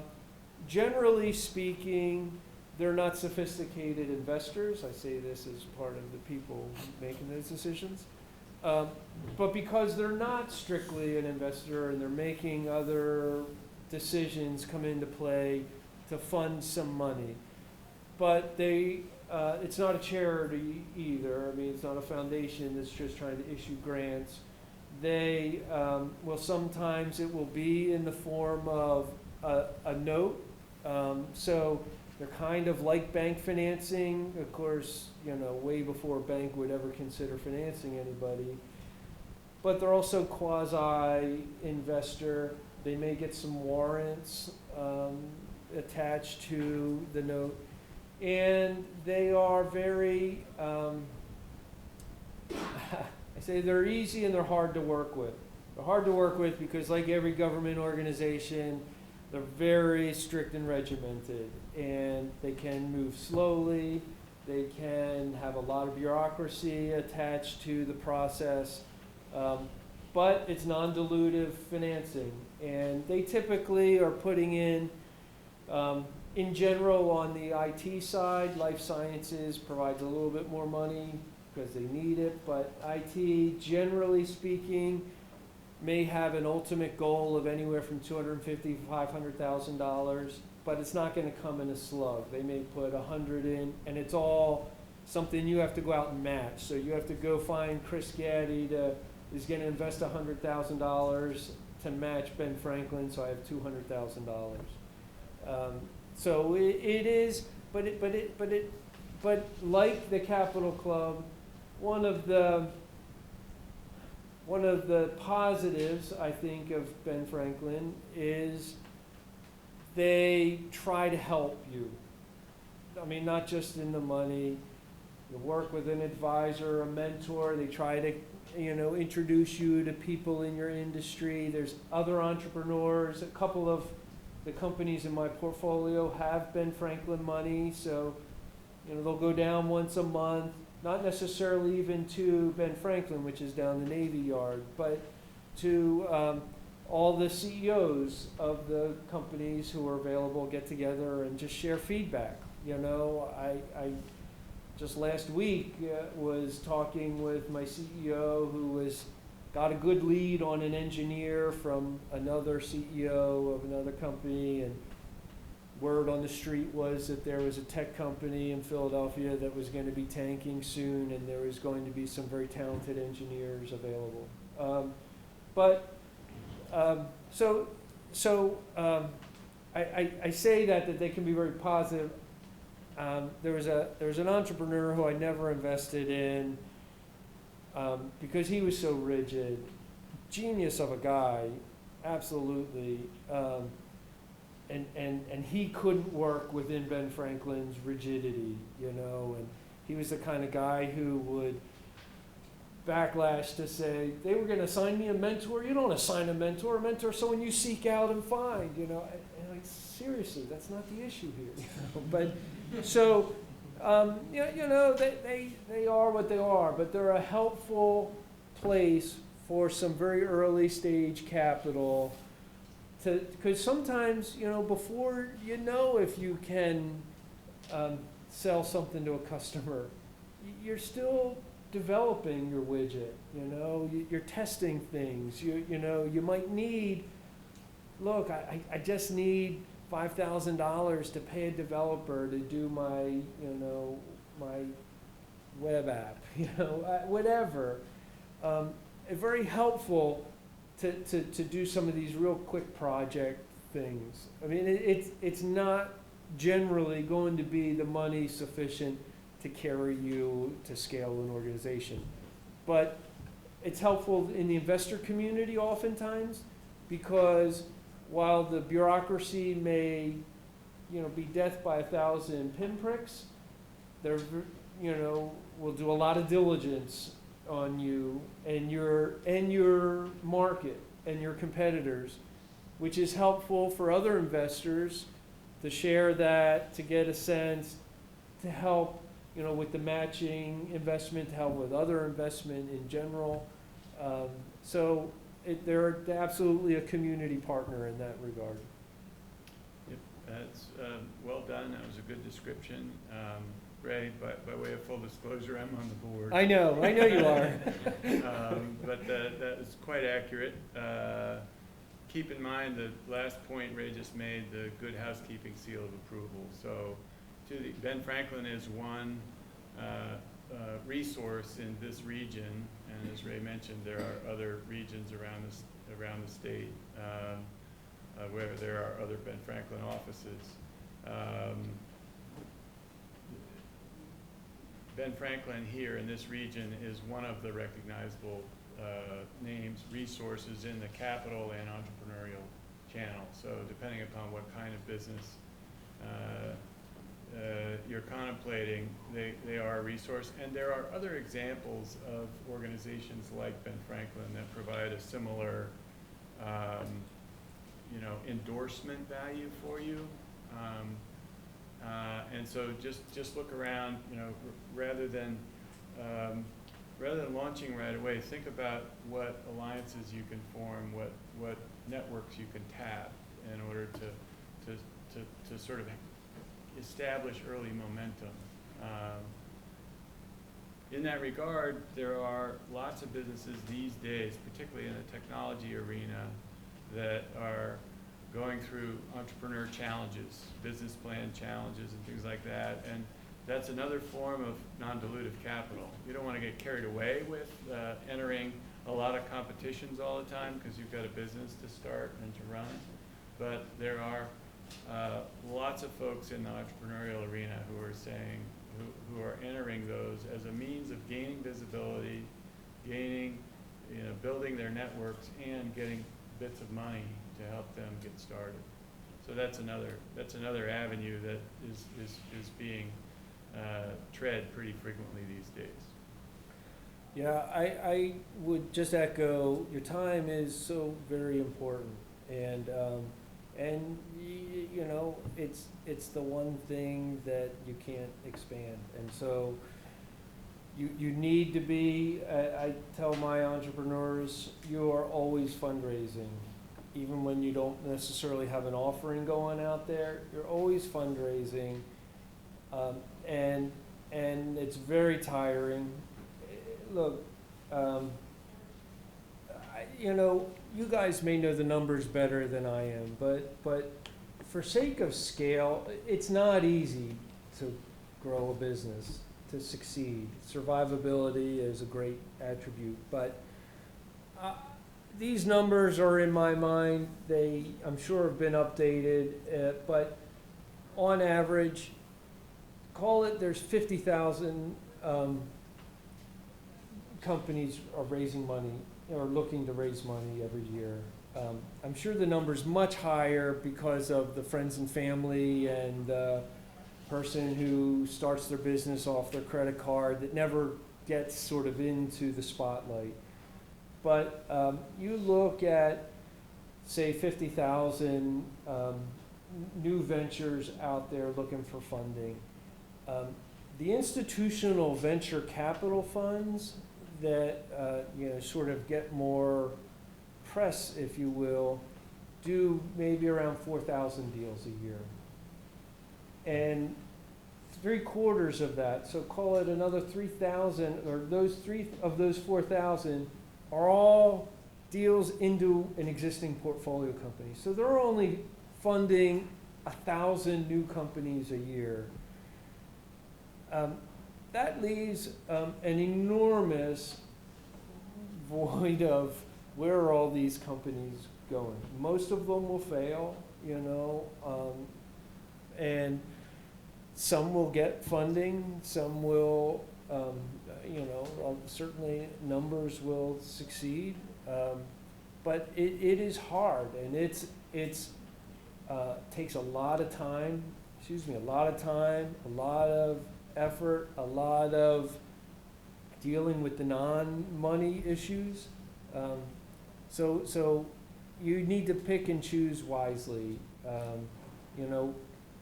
generally speaking, they're not sophisticated investors. I say this as part of the people making those decisions. But because they're not strictly an investor and they're making other decisions come into play to fund some money. But it's not a charity either. I mean, it's not a foundation that's just trying to issue grants. They sometimes it will be in the form of a note. So they're kind of like bank financing, of course, way before a bank would ever consider financing anybody. But they're also quasi-investor. They may get some warrants attached to the note. And they are very, I say they're easy and they're hard to work with. They're hard to work with because, like every government organization, they're very strict and regimented, and they can move slowly. They can have a lot of bureaucracy attached to the process, but it's non-dilutive financing. And they typically are putting in general, on the IT side, life sciences provides a little bit more money because they need it, but IT, generally speaking, may have an ultimate goal of anywhere from $250,000 to $500,000, but it's not going to come in a slug. They may put 100 in, and it's all something you have to go out and match. So you have to go find Chris Gaddy is going to invest $100,000 to match Ben Franklin, so I have $200,000. So it is, but like the Capital Club, one of the positives, I think, of Ben Franklin is they try to help you. I mean, not just in the money. You work with an advisor, a mentor. They try to, introduce you to people in your industry. There's other entrepreneurs. A couple of the companies in my portfolio have Ben Franklin money, so they'll go down once a month, not necessarily even to Ben Franklin, which is down the Navy Yard, but to all the CEOs of the companies who are available, get together and just share feedback. I just last week was talking with my CEO who got a good lead on an engineer from another CEO of another company, and word on the street was that there was a tech company in Philadelphia that was going to be tanking soon, and there was going to be some very talented engineers available. I say that they can be very positive. There was an entrepreneur who I never invested in because he was so rigid. Genius of a guy, absolutely. And he couldn't work within Ben Franklin's rigidity, and he was the kind of guy who would backlash to say, they were going to assign me a mentor. You don't assign a mentor. A mentor is someone you seek out and find, and seriously, that's not the issue here. But so, they are what they are, but they're a helpful place for some very early stage capital. Because sometimes, before if you can sell something to a customer, you're still developing your widget. You're testing things. You might need. Look, I just need $5,000 to pay a developer to do my my web app. Whatever. Very helpful. To do some of these real quick project things. I mean, it's not generally going to be the money sufficient to carry you to scale an organization. But it's helpful in the investor community oftentimes, because while the bureaucracy may, be death by 1,000 pinpricks, they're, will do a lot of diligence on you and your market and your competitors, which is helpful for other investors to share that, to get a sense, to help, with the matching investment, to help with other investment in general. So they're absolutely a community partner in that regard.
Yep, that's well done. That was a good description. Ray, by way of full disclosure, I'm on the board.
I know you are.
But that is quite accurate. Keep in mind the last point Ray just made, the good housekeeping seal of approval. So Ben Franklin is one resource in this region, and as Ray mentioned, there are other regions around the state where there are other Ben Franklin offices. Ben Franklin here in this region is one of the recognizable names, resources in the capital and entrepreneurial channel. So depending upon what kind of business you're contemplating, they are a resource. And there are other examples of organizations like Ben Franklin that provide a similar endorsement value for you. And so just look around, you know, rather than launching right away, think about what alliances you can form, what networks you can tap in order to sort of establish early momentum. In that regard, there are lots of businesses these days, particularly in the technology arena, that are going through entrepreneur challenges, business plan challenges and things like that. And that's another form of non-dilutive capital. You don't want to get carried away with entering a lot of competitions all the time because you've got a business to start and to run. But there are lots of folks in the entrepreneurial arena who are saying, who are entering those as a means of gaining visibility, gaining, you know, building their networks and getting bits of money to help them get started. So that's another avenue that is being tread pretty frequently these days.
Yeah, I would just echo, your time is so very important, and you know, it's the one thing that you can't expand, and so you need to be, I tell my entrepreneurs, you are always fundraising. Even when you don't necessarily have an offering going out there, you're always fundraising, and it's very tiring. Look, you know, you guys may know the numbers better than I am, but for sake of scale, it's not easy to grow a business, to succeed. Survivability is a great attribute, but these numbers are in my mind. They, I'm sure, have been updated, but on average, call it there's 50,000 companies are raising money or looking to raise money every year. I'm sure the number's much higher because of the friends and family and the person who starts their business off their credit card that never gets sort of into the spotlight. But you look at, say, 50,000 new ventures out there looking for funding. The institutional venture capital funds that you know, sort of get more press, if you will, do maybe around 4,000 deals a year. And 3/4 of that, so call it another 3,000, or those 3 of those 4,000 are all deals into an existing portfolio company. So they're only funding 1,000 new companies a year. That leaves an enormous void of where are all these companies going. Most of them will fail, you know, and some will get funding, some will, you know, certainly numbers will succeed, but it is hard, and it's takes a lot of time, a lot of effort, a lot of dealing with the non-money issues. So you need to pick and choose wisely. You know,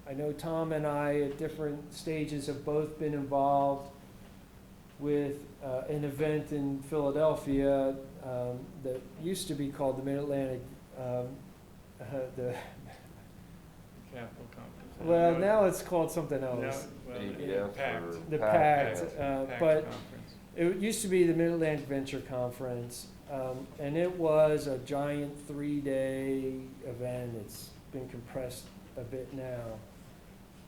I know Tom and I at different stages have both been involved with an event in Philadelphia that used to be called the Mid-Atlantic, the
Capital Conference.
well, now it's called something else.
Well,
ABF
PACT.
or
The
PACT,
PACT,
PACT
but
conference.
it used to be the Mid-Atlantic Venture Conference, and it was a giant 3-day event. It's been compressed a bit now.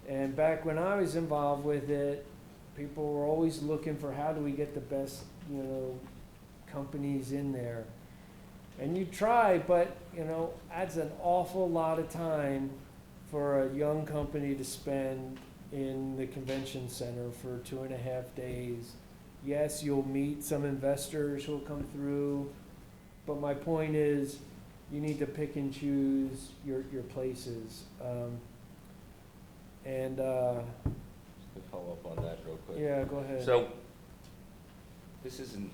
And back when I was involved with it, people were always looking for how do we get the best, you know, companies in there. And you try, but, you know, adds an awful lot of time for a young company to spend in the convention center for 2.5 days. Yes, you'll meet some investors who'll come through, but my point is you need to pick and choose your places. And
To follow up on that real quick.
yeah, go ahead.
So, this is an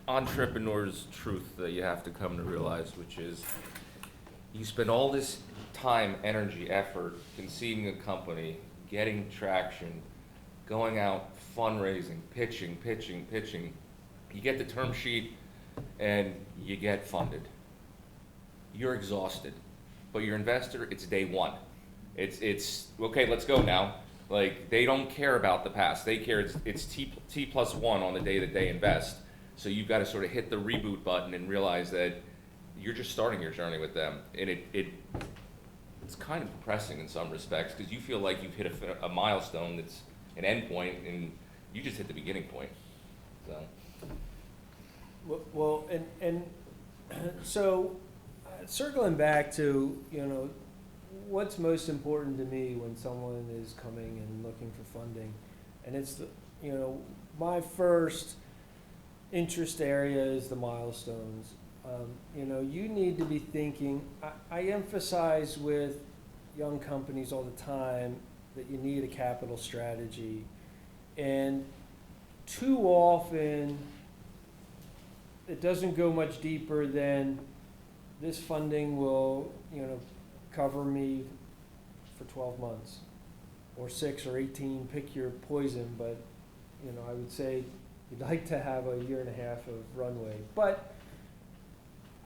entrepreneur's truth that you have to come to realize, which is you spend all this time, energy, effort conceiving a company, getting traction, going out, fundraising, pitching. You get the term sheet and you get funded. You're exhausted. But your investor, it's day one. It's okay, let's go now. Like, they don't care about the past. They care, it's T+1 on the day that they invest. So you've got to sort of hit the reboot button and realize that you're just starting your journey with them. And it's kind of depressing in some respects, because you feel like you've hit a milestone that's an end point, and you just hit the beginning point. So.
Well, and so circling back to, what's most important to me when someone is coming and looking for funding, and it's my first interest area is the milestones. You need to be thinking, I emphasize with young companies all the time that you need a capital strategy, and too often it doesn't go much deeper than this funding will, cover me for 12 months or 6 or 18, pick your poison, but I would say you'd like to have a year and a half of runway. But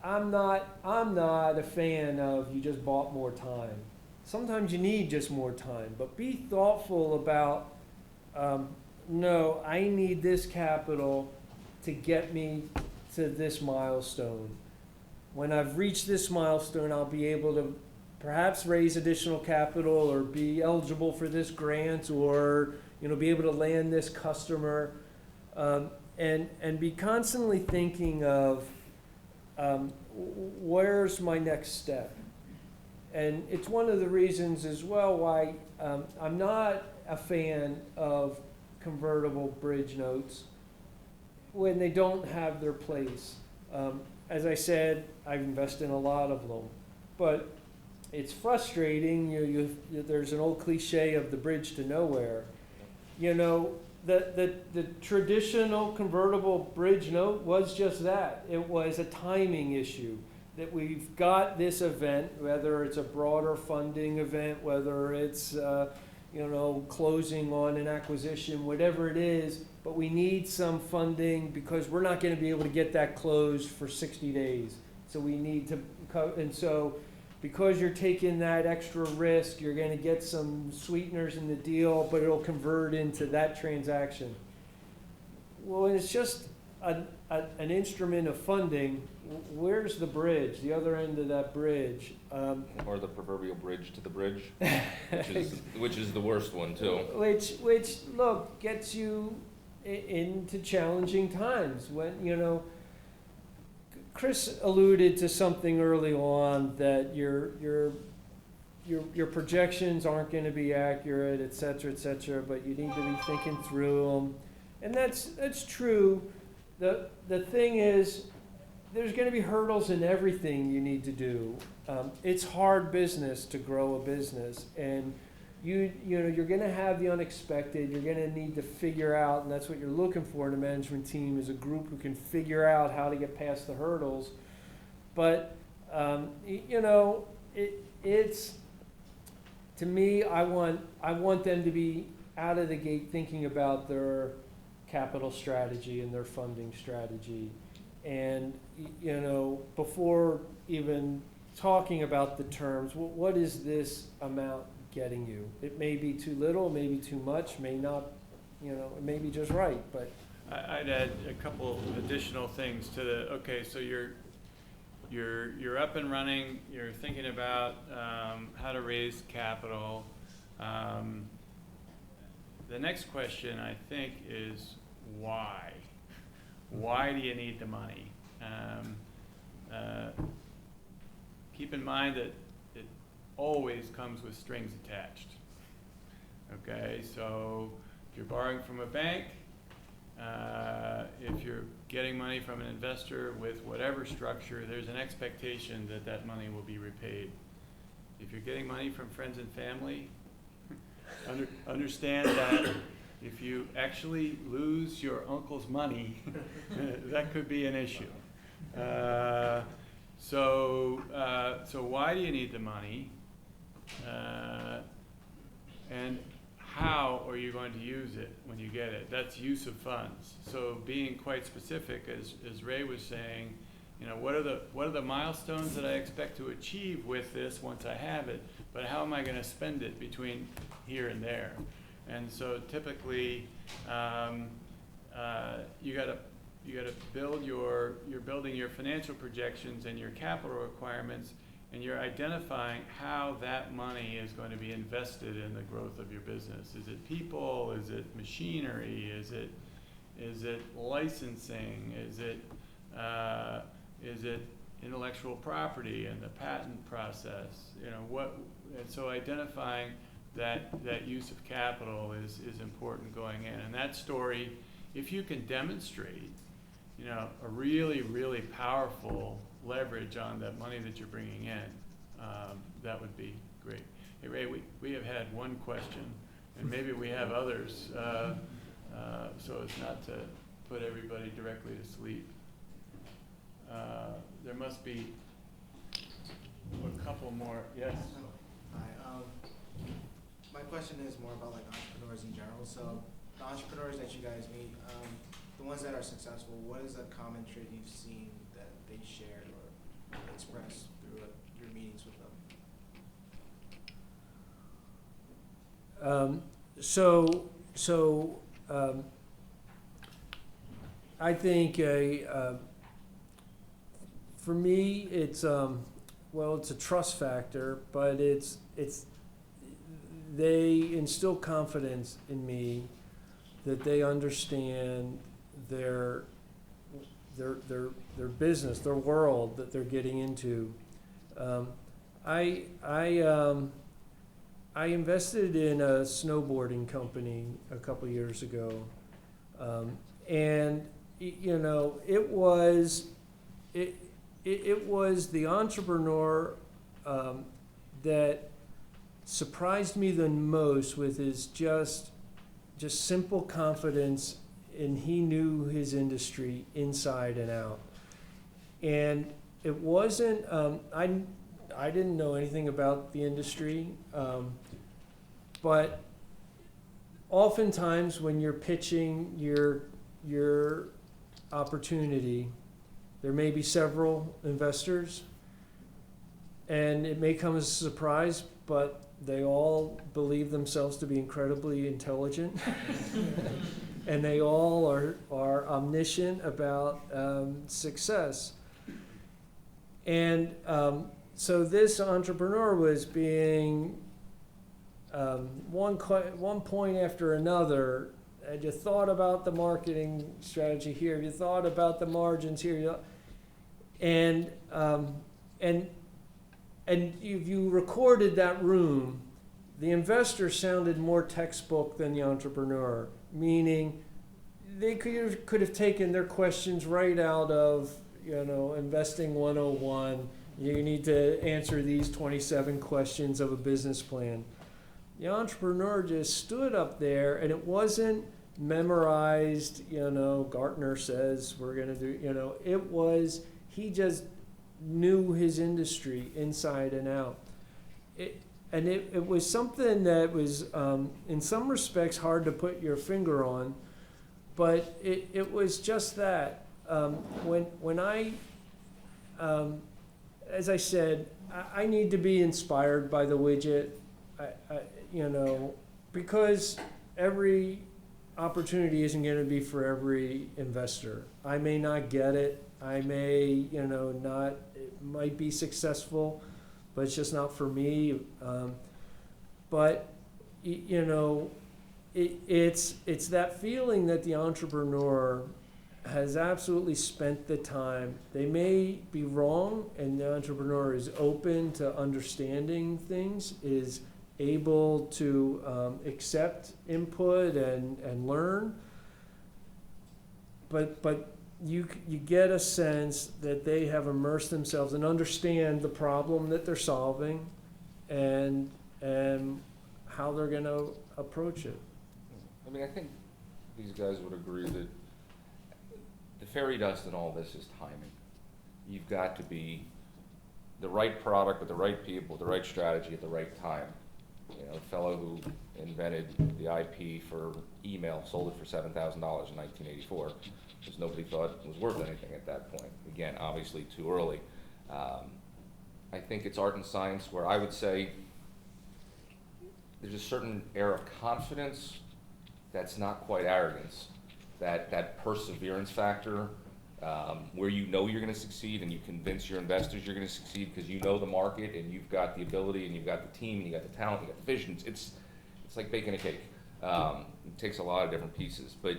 I'm not a fan of you just bought more time. Sometimes you need just more time, but be thoughtful about, no, I need this capital to get me to this milestone. When I've reached this milestone, I'll be able to perhaps raise additional capital or be eligible for this grant, or be able to land this customer, and be constantly thinking of where's my next step. And it's one of the reasons as well why I'm not a fan of convertible bridge notes when they don't have their place. As I said, I've invested in a lot of them, but it's frustrating. There's an old cliche of the bridge to nowhere. The traditional convertible bridge note was just that. It was a timing issue, that we've got this event, whether it's a broader funding event, whether it's closing on an acquisition, whatever it is, but we need some funding because we're not going to be able to get that closed for 60 days. So we need to, and so because you're taking that extra risk, you're going to get some sweeteners in the deal, but it'll convert into that transaction. Well, it's just an instrument of funding. Where's the bridge, the other end of that bridge?
Or the proverbial bridge to the bridge, which is the worst one too.
Which look, gets you into challenging times when, Chris alluded to something early on, that your projections aren't going to be accurate, et cetera, but you need to be thinking through them. And that's true. The thing is, there's going to be hurdles in everything you need to do. It's hard business to grow a business, and you're going to have the unexpected. You're going to need to figure out, and that's what you're looking for in a management team, is a group who can figure out how to get past the hurdles. But it's, to me, I want them to be out of the gate thinking about their capital strategy and their funding strategy, and before even talking about the terms, what is this amount getting you? It may be too little, maybe too much, may not, it may be just right, but.
I'd add a couple additional things to okay, so you're up and running, you're thinking about how to raise capital. The next question, I think, is why? Why do you need the money? Keep in mind that it always comes with strings attached. Okay, so if you're borrowing from a bank, if you're getting money from an investor with whatever structure, there's an expectation that that money will be repaid. If you're getting money from friends and family, understand that if you actually lose your uncle's money, that could be an issue. So why do you need the money? And going to use it when you get it? That's use of funds. So being quite specific, as Ray was saying, you know, what are the milestones that I expect to achieve with this once I have it, but how am I going to spend it between here and there? And so typically, you got to build you're building your financial projections and your capital requirements, and you're identifying how that money is going to be invested in the growth of your business. Is it people? Is it machinery? Is it licensing? Is it intellectual property and the patent process? You know, and so identifying that use of capital is important going in. And that story, if you can demonstrate, you know, a really, really powerful leverage on the money that you're bringing in, that would be great. Hey, Ray, we have had one question, and maybe we have others, so as not to put everybody directly to sleep. There must be a couple more. Yes?
Hi. My question is more about like entrepreneurs in general. So the entrepreneurs that you guys meet, the ones that are successful, what is a common trait you've seen that they shared or expressed through your meetings with them?
I think for me, it's it's a trust factor, but it's they instill confidence in me that they understand their business, their world that they're getting into. I invested in a snowboarding company a couple years ago, and you know, it was the entrepreneur that surprised me the most with his just simple confidence, and he knew his industry inside and out. And it wasn't I didn't know anything about the industry, but oftentimes when you're pitching your opportunity, there may be several investors, and it may come as a surprise, but they all believe themselves to be incredibly intelligent, and they all are omniscient about success. And so this entrepreneur was being one point after another. And you thought about the marketing strategy here. You thought about the margins here. And you recorded that room. The investor sounded more textbook than the entrepreneur, meaning they could have taken their questions right out of, you know, Investing 101. You need to answer these 27 questions of a business plan. The entrepreneur just stood up there, and it wasn't memorized, you know, Gartner says we're going to do, you know, it was, he just knew his industry inside and out. It was something that was, in some respects, hard to put your finger on, but it was just that. When I, as I said, I need to be inspired by the widget, you know, because every opportunity isn't going to be for every investor. I may not get it. I may, you know, not, it might be successful, but it's just not for me. But, you know, it's that feeling that the entrepreneur has absolutely spent the time. They may be wrong, and the entrepreneur is open to understanding things, is able to accept input and learn. But you get a sense that they have immersed themselves and understand the problem that they're solving and how they're going to approach it.
I mean, I think these guys would agree that the fairy dust in all this is timing. You've got to be the right product with the right people, with the right strategy at the right time. You a fellow who invented the IP for email sold it for $7,000 in 1984, because nobody thought it was worth anything at that point. Again, obviously too early. I think it's art and science where I would say there's a certain air of confidence that's not quite arrogance, that perseverance factor, where you know you're going to succeed and you convince your investors you're going to succeed because you know the market and you've got the ability and you've got the team and you've got the talent, you've got the vision. It's like baking a cake. It takes a lot of different pieces, but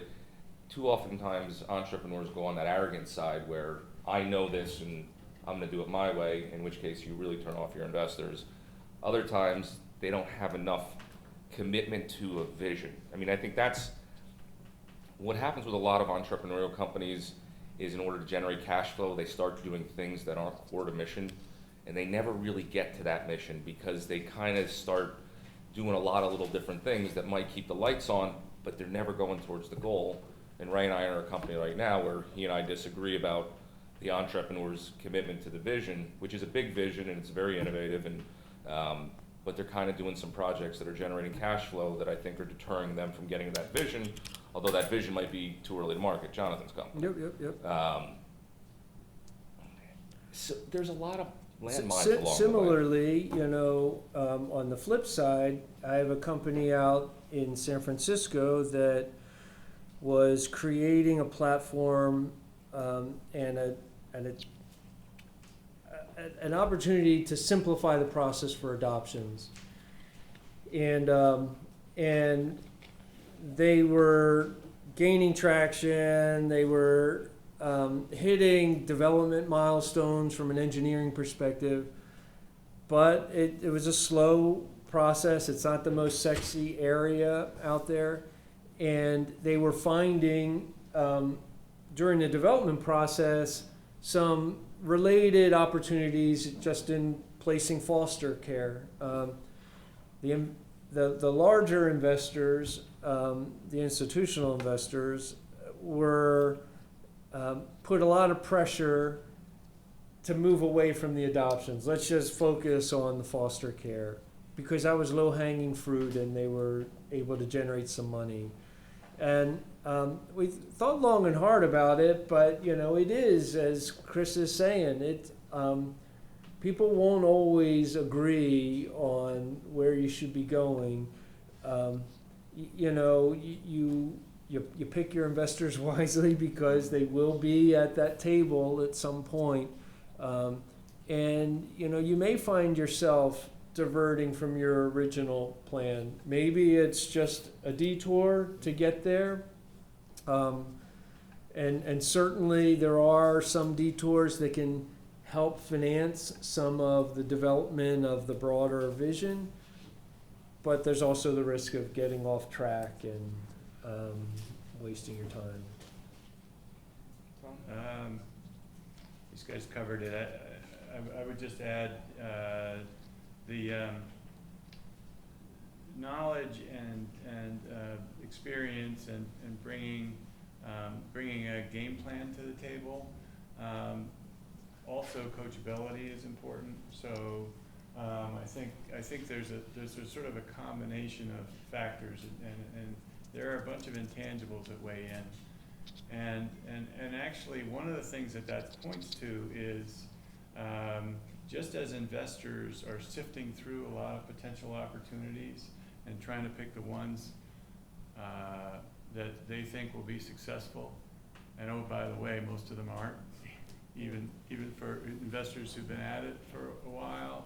too oftentimes entrepreneurs go on that arrogant side where I know this and I'm going to do it my way, in which case you really turn off your investors. Other times they don't have enough commitment to a vision. I mean, I think that's what happens with a lot of entrepreneurial companies is in order to generate cash flow, they start doing things that aren't core to mission, and they never really get to that mission because they kind of start doing a lot of little different things that might keep the lights on, but they're never going towards the goal. And Ray and I are a company right now where he and I disagree about the entrepreneur's commitment to the vision, which is a big vision and it's very innovative, and but they're kind of doing some projects that are generating cash flow that I think are deterring them from getting to that vision, although that vision might be too early to market. Jonathan's company.
Yep.
So there's a lot of landmines along the way.
Similarly, you know, on the flip side, I have a company out in San Francisco that was creating a platform and an opportunity to simplify the process for adoptions, and they were gaining traction. They were hitting development milestones from an engineering perspective, but it was a slow process. It's not the most sexy area out there, and they were finding during the development process some related opportunities just in placing foster care. The larger investors, the institutional investors, were put a lot of pressure to move away from the adoptions. Let's just focus on the foster care, because that was low-hanging fruit and they were able to generate some money. And we thought long and hard about it, but you know, it is, as Chris is saying, people won't always agree on where you should be going. You know, you pick your investors wisely because they will be at that table at some point. And you know, you may find yourself diverting from your original plan. Maybe it's just a detour to get there. And certainly there are some detours that can help finance some of the development of the broader vision, but there's also the risk of getting off track and wasting your time.
These guys covered it. I would just add the knowledge and experience and bringing a game plan to the table. Also, coachability is important. So I think there's a sort of a combination of factors, and there are a bunch of intangibles that weigh in. And actually, one of the things that points to is just as investors are sifting through a lot of potential opportunities and trying to pick the ones that they think will be successful, and oh, by the way, most of them aren't, even for investors who've been at it for a while.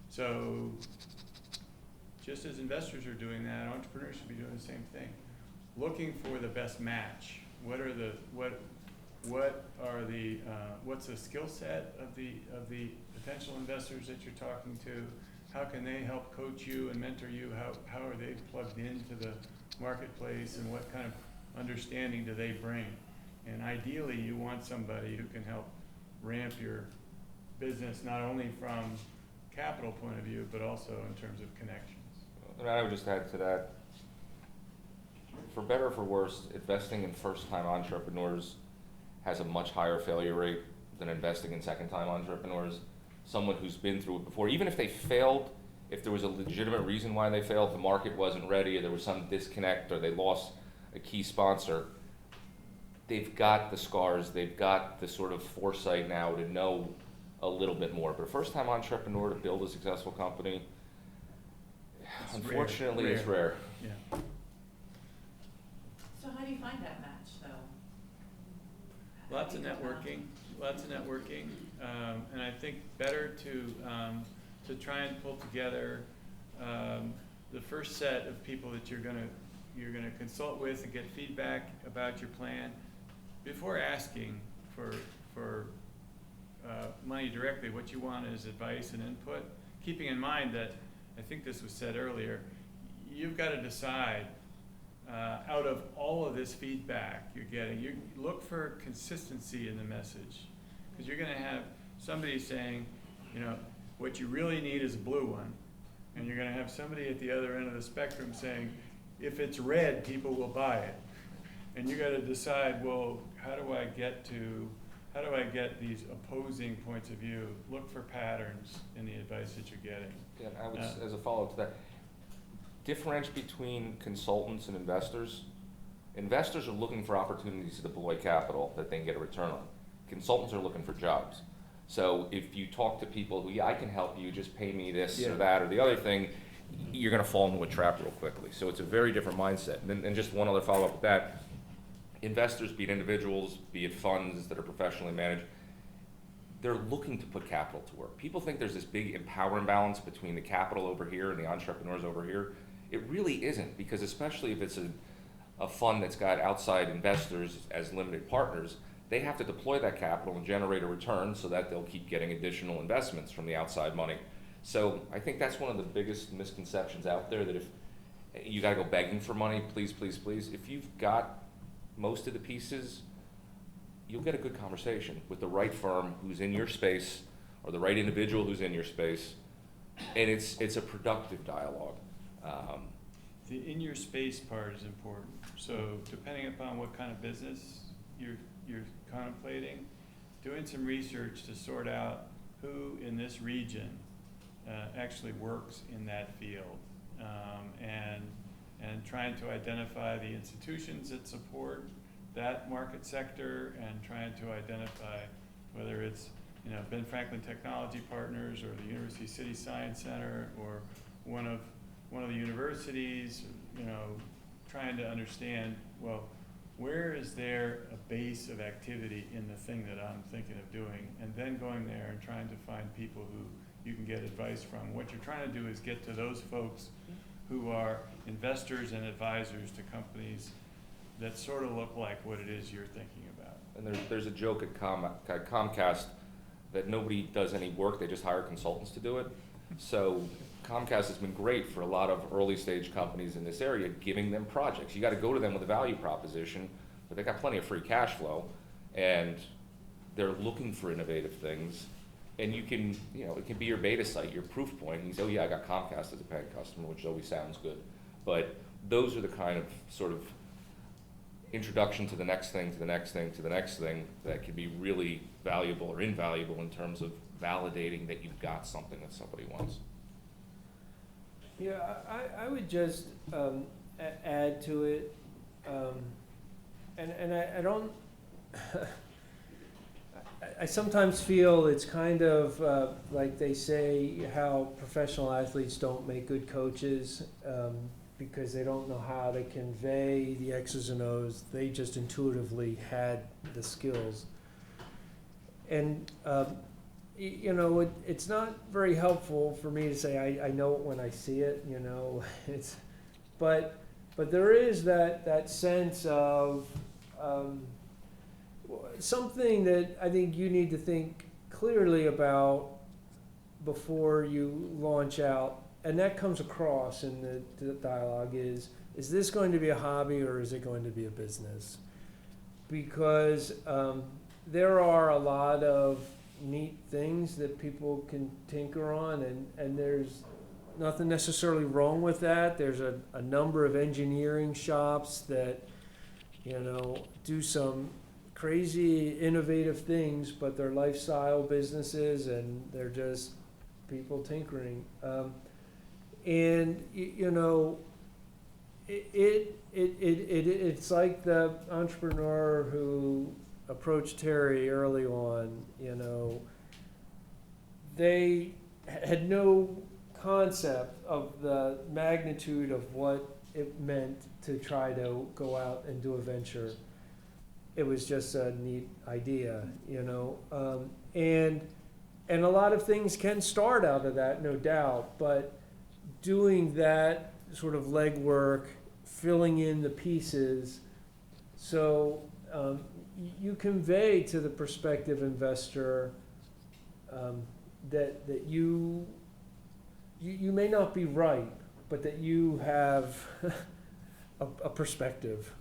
So just as investors are doing that, entrepreneurs should be doing the same thing, looking for the best match. What's the skill set of the potential investors that you're talking to? How can they help coach you and mentor you? How are they plugged into the marketplace, and what kind of understanding do they bring? And ideally, you want somebody who can help ramp your business, not only from capital point of view, but also in terms of connections.
And I would just add to that, for better or for worse, investing in first-time entrepreneurs has a much higher failure rate than investing in second-time entrepreneurs. someone who's been through it before. Even if they failed, if there was a legitimate reason why they failed, the market wasn't ready, or there was some disconnect, or they lost a key sponsor, they've got the scars, they've got the sort of foresight now to know a little bit more. But a first-time entrepreneur to build a successful company,
It's
unfortunately,
rare.
is rare.
Yeah.
So how do you find that match, though?
Lots of networking, and I think better to try and pull together the first set of people that you're gonna consult with and get feedback about your plan before asking for money directly. What you want is advice and input, keeping in mind that, I think this was said earlier, you've got to decide out of all of this feedback you're getting, you look for consistency in the message, because you're going to have somebody saying, you know, what you really need is a blue one, and you're going to have somebody at the other end of the spectrum saying, if it's red, people will buy it. And you got to decide, well, how do I get these opposing points of view? Look for patterns in the advice that you're getting.
Yeah, I would, as a follow-up to that, differentiate between consultants and investors. Investors are looking for opportunities to deploy capital that they can get a return on. Consultants are looking for jobs. So if you talk to people who, yeah, I can help you, just pay me this or that or the other thing, you're going to fall into a trap real quickly. So it's a very different mindset. And just one other follow-up with that, investors, be it individuals, be it funds that are professionally managed, they're looking to put capital to work. People think there's this big power imbalance between the capital over here and the entrepreneurs over here. It really isn't, because especially if it's a fund that's got outside investors as limited partners, they have to deploy that capital and generate a return so that they'll keep getting additional investments from the outside money. So I think that's one of the biggest misconceptions out there, that if you gotta go begging for money, please, please, please. If you've got most of the pieces, you'll get a good conversation with the right firm who's in your space, or the right individual who's in your space, and it's a productive dialogue.
The in your space part is important. So depending upon what kind of business you're contemplating, doing some research to sort out who in this region actually works in that field, and trying to identify the institutions that support that market sector, and trying to identify whether it's, you know, Ben Franklin Technology Partners or the University City Science Center or one of the universities, you know, trying to understand, well, where is there a base of activity in the thing that I'm thinking of doing, and then going there and trying to find people who you can get advice from. What you're trying to do is get to those folks who are investors and advisors to companies that sort of look like what it is you're thinking about.
And there's a joke at Comcast that nobody does any work, they just hire consultants to do it. So Comcast has been great for a lot of early stage companies in this area, giving them projects. You got to go to them with a value proposition, but they got plenty of free cash flow, and they're looking for innovative things. And you can, you know, it can be your beta site, your proof point. And you say, oh yeah, I got Comcast as a paying customer, which always sounds good. But those are the kind of sort of introduction to the next thing, to the next thing, to the next thing that can be really valuable or invaluable in terms of validating that you've got something that somebody wants.
Yeah, I would just add to it, and I don't, I sometimes feel it's kind of like they say how professional athletes don't make good coaches because they don't know how to convey the X's and O's. They just intuitively had the skills. And you know, it's not very helpful for me to say I know it when I see it, you know. But there is that sense of something that I think you need to think clearly about before you launch out, and that comes across in the dialogue is this going to be a hobby or is it going to be a business? Because there are a lot of neat things that people can tinker on, and there's nothing necessarily wrong with that. There's a number of engineering shops that, you know, do some crazy innovative things, but they're lifestyle businesses and they're just people tinkering. It's like the entrepreneur who approached Terry early on, they had no concept of the magnitude of what it meant to try to go out and do a venture. It was just a neat idea, and a lot of things can start out of that, no doubt, but doing that sort of legwork, filling in the pieces, so you convey to the prospective investor that you may not be right, but that you have a perspective,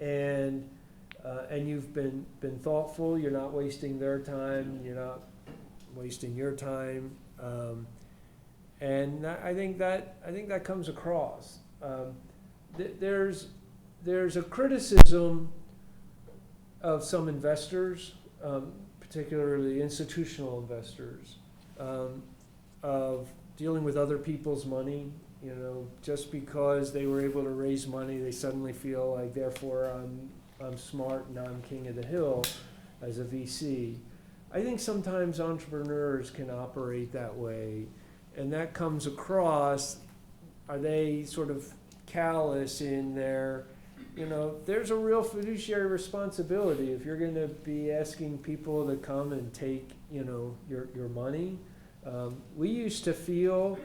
and you've been thoughtful. You're not wasting their time. You're not wasting your time, and I think that comes across. There's a criticism of some investors, particularly institutional investors, of dealing with other people's money. Just because they were able to raise money, they suddenly feel like, therefore, I'm smart and I'm king of the hill as a VC. I think sometimes entrepreneurs can operate that way, and that comes across. Are they sort of callous in their, there's a real fiduciary responsibility if you're going to be asking people to come and take, your money. We used to feel,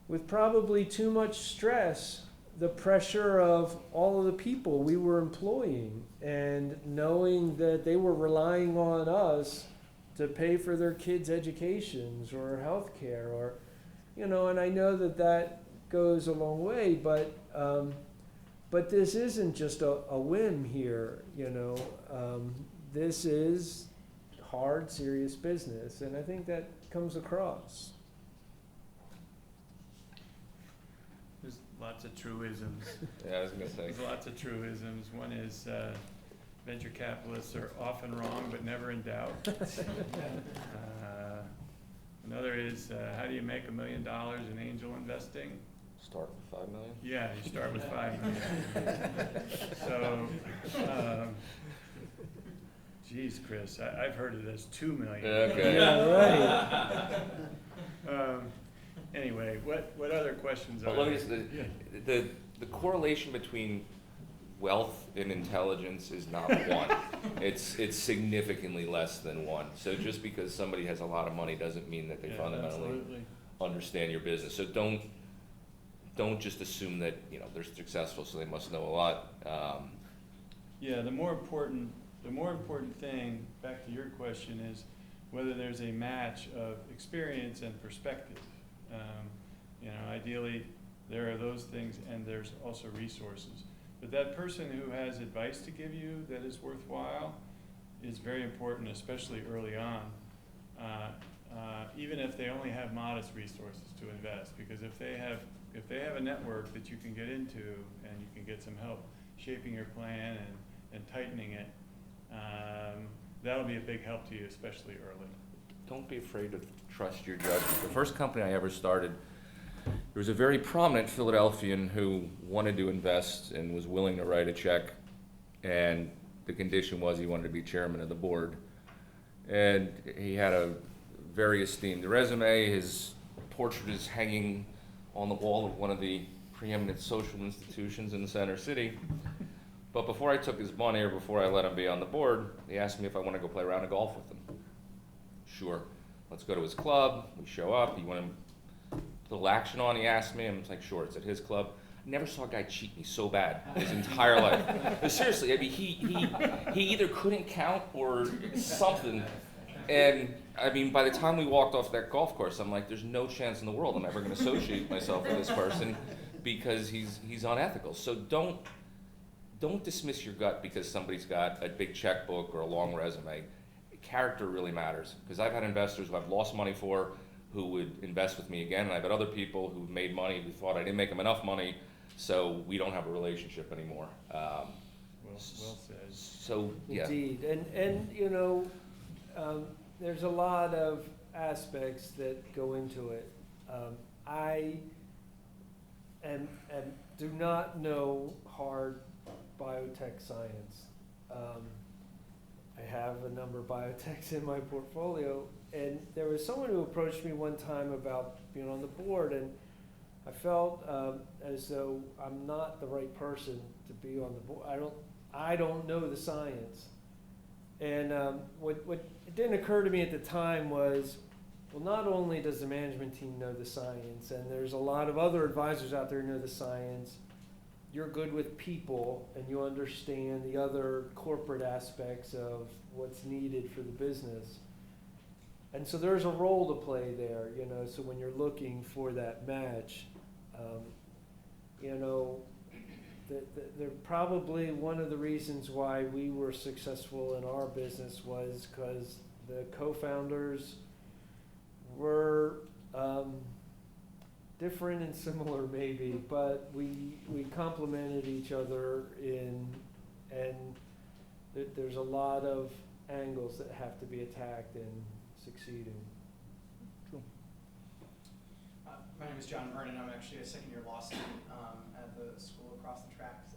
with probably too much stress, the pressure of all of the people we were employing, and knowing that they were relying on us to pay for their kids' educations or health care, or, and I know that goes a long way, but this isn't just a whim here, this is hard, serious business, and I think that comes across.
There's lots of truisms.
Yeah, I was gonna say.
There's lots of truisms. One is venture capitalists are often wrong but never in doubt. Another is how do you make $1 million in angel investing?
Start with 5 million?
Yeah, you start with 5 million. So, geez, Chris, I've heard it as 2 million.
Okay.
Yeah, right.
Anyway, what other questions
But
are
let me
there?
just, the correlation between wealth and intelligence is not one. It's significantly less than one. So just because somebody has a lot of money doesn't mean that they
Yeah,
fundamentally
absolutely.
understand your business. So don't just assume that they're successful, so they must know a lot.
Yeah, the more important thing, back to your question, is whether there's a match of experience and perspective. Ideally, there are those things, and there's also resources. But that person who has advice to give you that is worthwhile is very important, especially early on, even if they only have modest resources to invest. Because if they have a network that you can get into, and you can get some help shaping your plan and tightening it, that'll be a big help to you, especially early.
Don't be afraid to trust your judgment. The first company I ever started, there was a very prominent Philadelphian who wanted to invest and was willing to write a check, and the condition was he wanted to be chairman of the board. And he had a very esteemed resume. His portrait is hanging on the wall of one of the preeminent social institutions in the center city. But before I took his money, or before I let him be on the board, he asked me if I want to go play a round of golf with him. Sure. Let's go to his club. We show up. He wanted a little action on. He asked me. I'm like, sure. It's at his club. I never saw a guy cheat me so bad in his entire life. But seriously, I mean, he either couldn't count or something. And I mean, by the time we walked off that golf course, I'm like, there's no chance in the world I'm ever going to associate myself with this person, because he's unethical. So don't dismiss your gut because somebody's got a big checkbook or a long resume. Character really matters, because I've had investors who I've lost money for who would invest with me again, and I've had other people who've made money who thought I didn't make them enough money, so we don't have a relationship anymore.
Well, Well said.
So, yeah.
Indeed, and you know, there's a lot of aspects that go into it. I do not know hard biotech science. I have a number of biotechs in my portfolio, and there was someone who approached me one time about being on the board, and I felt as though I'm not the right person to be on the board. I don't know the science. And what it didn't occur to me at the time was, well, not only does the management team know the science, and there's a lot of other advisors out there who know the science, you're good with people and you understand the other corporate aspects of what's needed for the business. And so there's a role to play there, you know, so when you're looking for that match, you know, they're probably one of the reasons why we were successful in our business was because the co-founders were different and similar maybe, but we complemented each other and there's a lot of angles that have to be attacked in succeeding.
My name is John Vernon. I'm actually a second-year law student at the school across the tracks.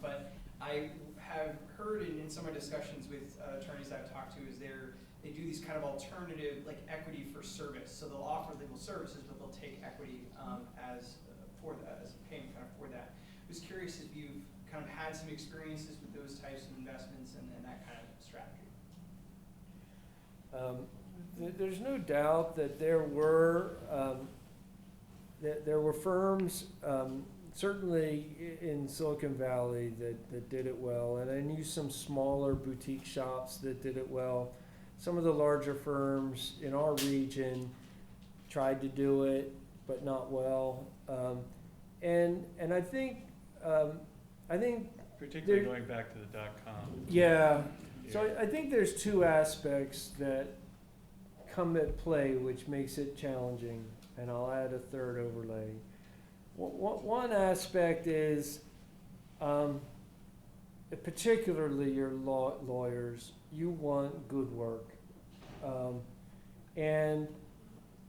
But I have heard in some of my discussions with attorneys I've talked to is they do these kind of alternative, like equity for service. So they'll offer legal services, but they'll take equity as payment kind of for that. I was curious if you've kind of had some experiences with those types of investments and that kind of strategy.
There's no doubt that there were firms, certainly in Silicon Valley, that did it well, and I knew some smaller boutique shops that did it well. Some of the larger firms in our region tried to do it, but not well. And I think
Particularly going back to the .com.
yeah. So I think there's two aspects that come at play which makes it challenging, and I'll add a third overlay. One aspect is, particularly your lawyers, you want good work. And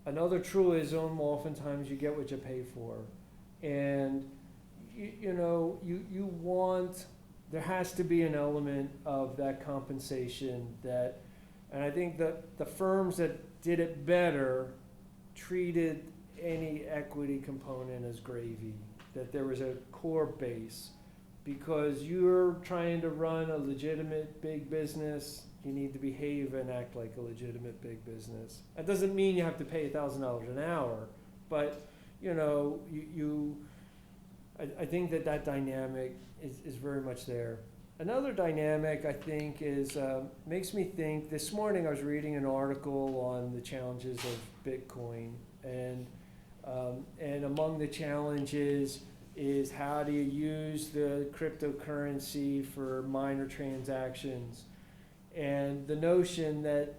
another truism, oftentimes you get what you pay for. And you want, there has to be an element of that compensation that, and I think that the firms that did it better treated any equity component as gravy, that there was a core base. Because you're trying to run a legitimate big business, you need to behave and act like a legitimate big business. That doesn't mean you have to pay $1,000 an hour, but I think that dynamic is very much there. Another dynamic I think is, makes me think, this morning I was reading an article on the challenges of Bitcoin, and among the challenges is how do you use the cryptocurrency for minor transactions, and the notion that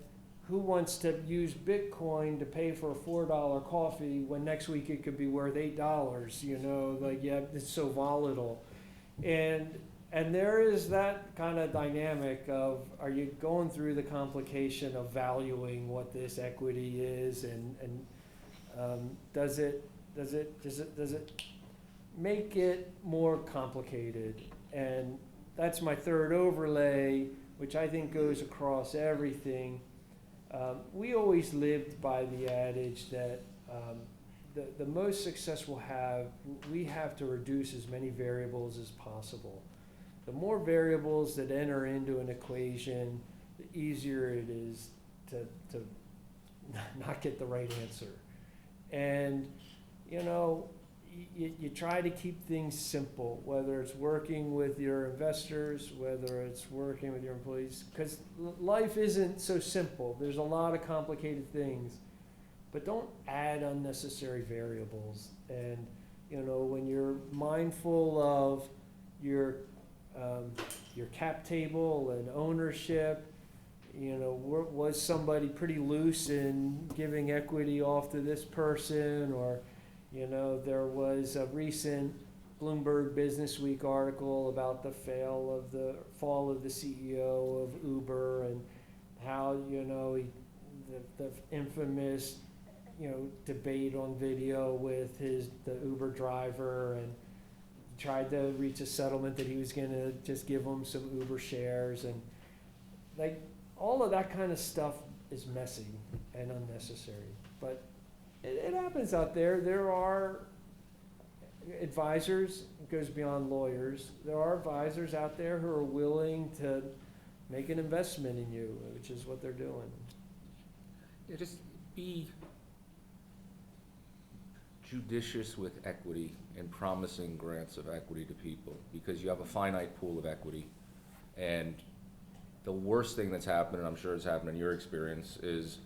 who wants to use Bitcoin to pay for a $4 coffee when next week it could be worth $8, like, yeah, it's so volatile. And there is that kind of dynamic of, are you going through the complication of valuing what this equity is, and does it make it more complicated? And that's my third overlay, which I think goes across everything. We always lived by the adage that the most successful we have to reduce as many variables as possible. The more variables that enter into an equation, the easier it is to not get the right answer. And, you try to keep things simple, whether it's working with your investors, whether it's working with your employees, because life isn't so simple. There's a lot of complicated things, but don't add unnecessary variables. And, when you're mindful of your cap table and ownership, was somebody pretty loose in giving equity off to this person, or there was a recent Bloomberg Businessweek article about the fall of the CEO of Uber, and how, you know, the infamous, you know, debate on video with the Uber driver, and tried to reach a settlement that he was gonna just give him some Uber shares, and like, all of that kind of stuff is messy and unnecessary. But it happens out there. There are advisors, it goes beyond lawyers. There are advisors out there who are willing to make an investment in you, which is what they're doing.
Yeah, just be judicious with equity and promising grants of equity to people, because you have a finite pool of equity. And the worst thing that's happened, and I'm sure it's happened in your experience, is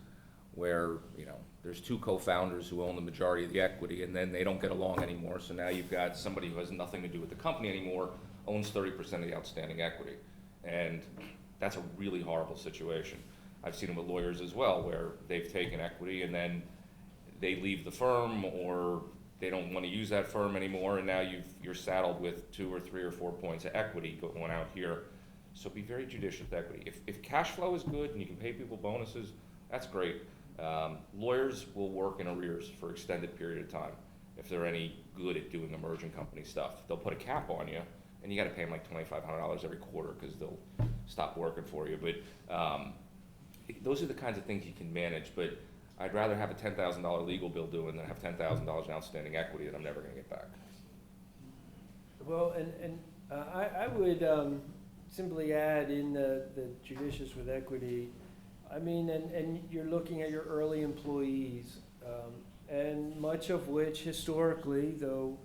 where, you know, there's two co-founders who own the majority of the equity, and then they don't get along anymore. So now you've got somebody who has nothing to do with the company anymore, owns 30% of the outstanding equity. And that's a really horrible situation. I've seen it with lawyers as well, where they've taken equity and then they leave the firm, or they don't want to use that firm anymore, and now you're saddled with 2 or 3 or 4 points of equity going out here. So be very judicious with equity. If cash flow is good and you can pay people bonuses, that's great. Lawyers will work in arrears for an extended period of time if they're any good at doing emerging company stuff. They'll put a cap on you, and you got to pay them like $2,500 every quarter because they'll stop working for you. But those are the kinds of things you can manage. But I'd rather have a $10,000 legal bill due than have $10,000 in outstanding equity that I'm never going to get back.
Well, I would simply add in the judicious with equity, I mean, and you're looking at your early employees, and much of which historically, though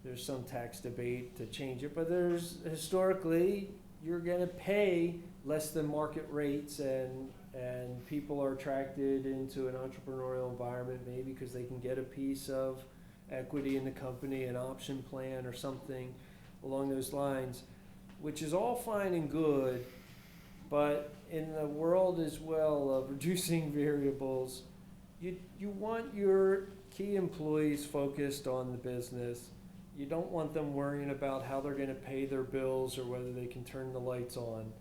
there's some tax debate to change it, but there's historically, you're gonna pay less than market rates, and people are attracted into an entrepreneurial environment maybe because they can get a piece of equity in the company, an option plan or something along those lines, which is all fine and good. But in the world as well of reducing variables, you want your key employees focused on the business. You don't want them worrying about how they're gonna pay their bills or whether they can turn the lights on.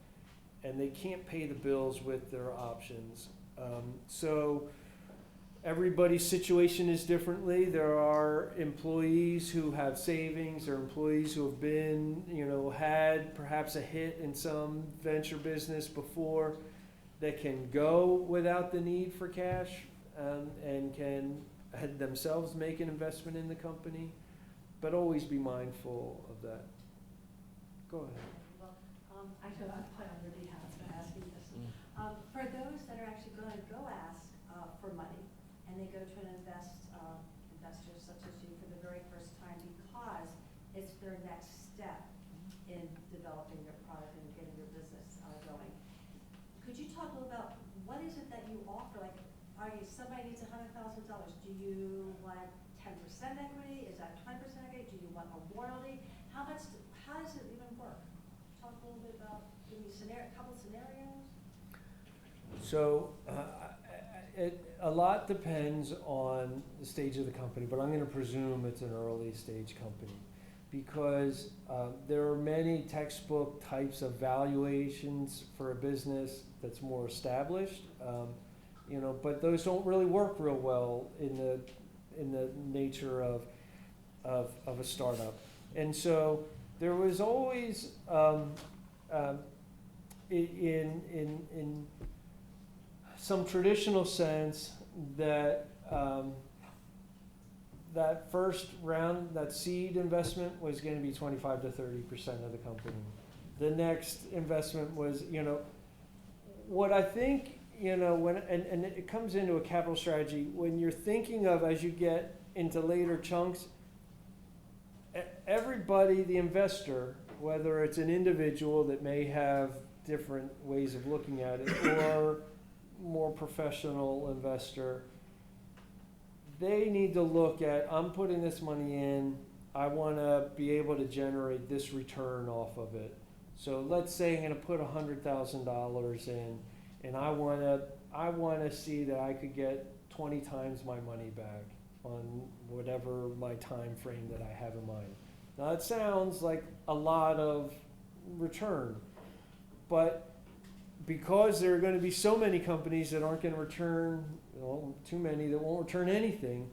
And they can't pay the bills with their options. So everybody's situation is differently. There are employees who have savings, or employees who have been, you know, had perhaps a hit in some venture business before, that can go without the need for cash, and can themselves make an investment in the company, but always be mindful of that. Go ahead.
Actually, I'm quite on your behalf by asking this. For those that are actually going to go ask for money, and they go to an investor such as you for the very first time because it's their next step in developing their product and getting your business going, could you talk a little about what is it that you offer? Like, somebody needs $100,000. Do you want 10% equity? Is that 20% equity? Do you want a royalty? How does it even work? Talk a little bit about, give me a couple scenarios.
So a lot depends on the stage of the company, but I'm going to presume it's an early stage company, because there are many textbook types of valuations for a business that's more established, you know, but those don't really work real well in the nature of a startup. And so there was always in some traditional sense that that first round, that seed investment, was going to be 25 to 30% of the company. The next investment was, you know, what I think, you know, when and it comes into a capital strategy when you're thinking of, as you get into later chunks, everybody, the investor, whether it's an individual that may have different ways of looking at it, or more professional investor, they need to look at, I'm putting this money in, I want to be able to generate this return off of it. So let's say I'm going to put $100,000 in, and I want to see that I could get 20 times my money back on whatever my time frame that I have in mind. Now, it sounds like a lot of return, but because there are going to be so many companies that aren't going to return, too many that won't return anything,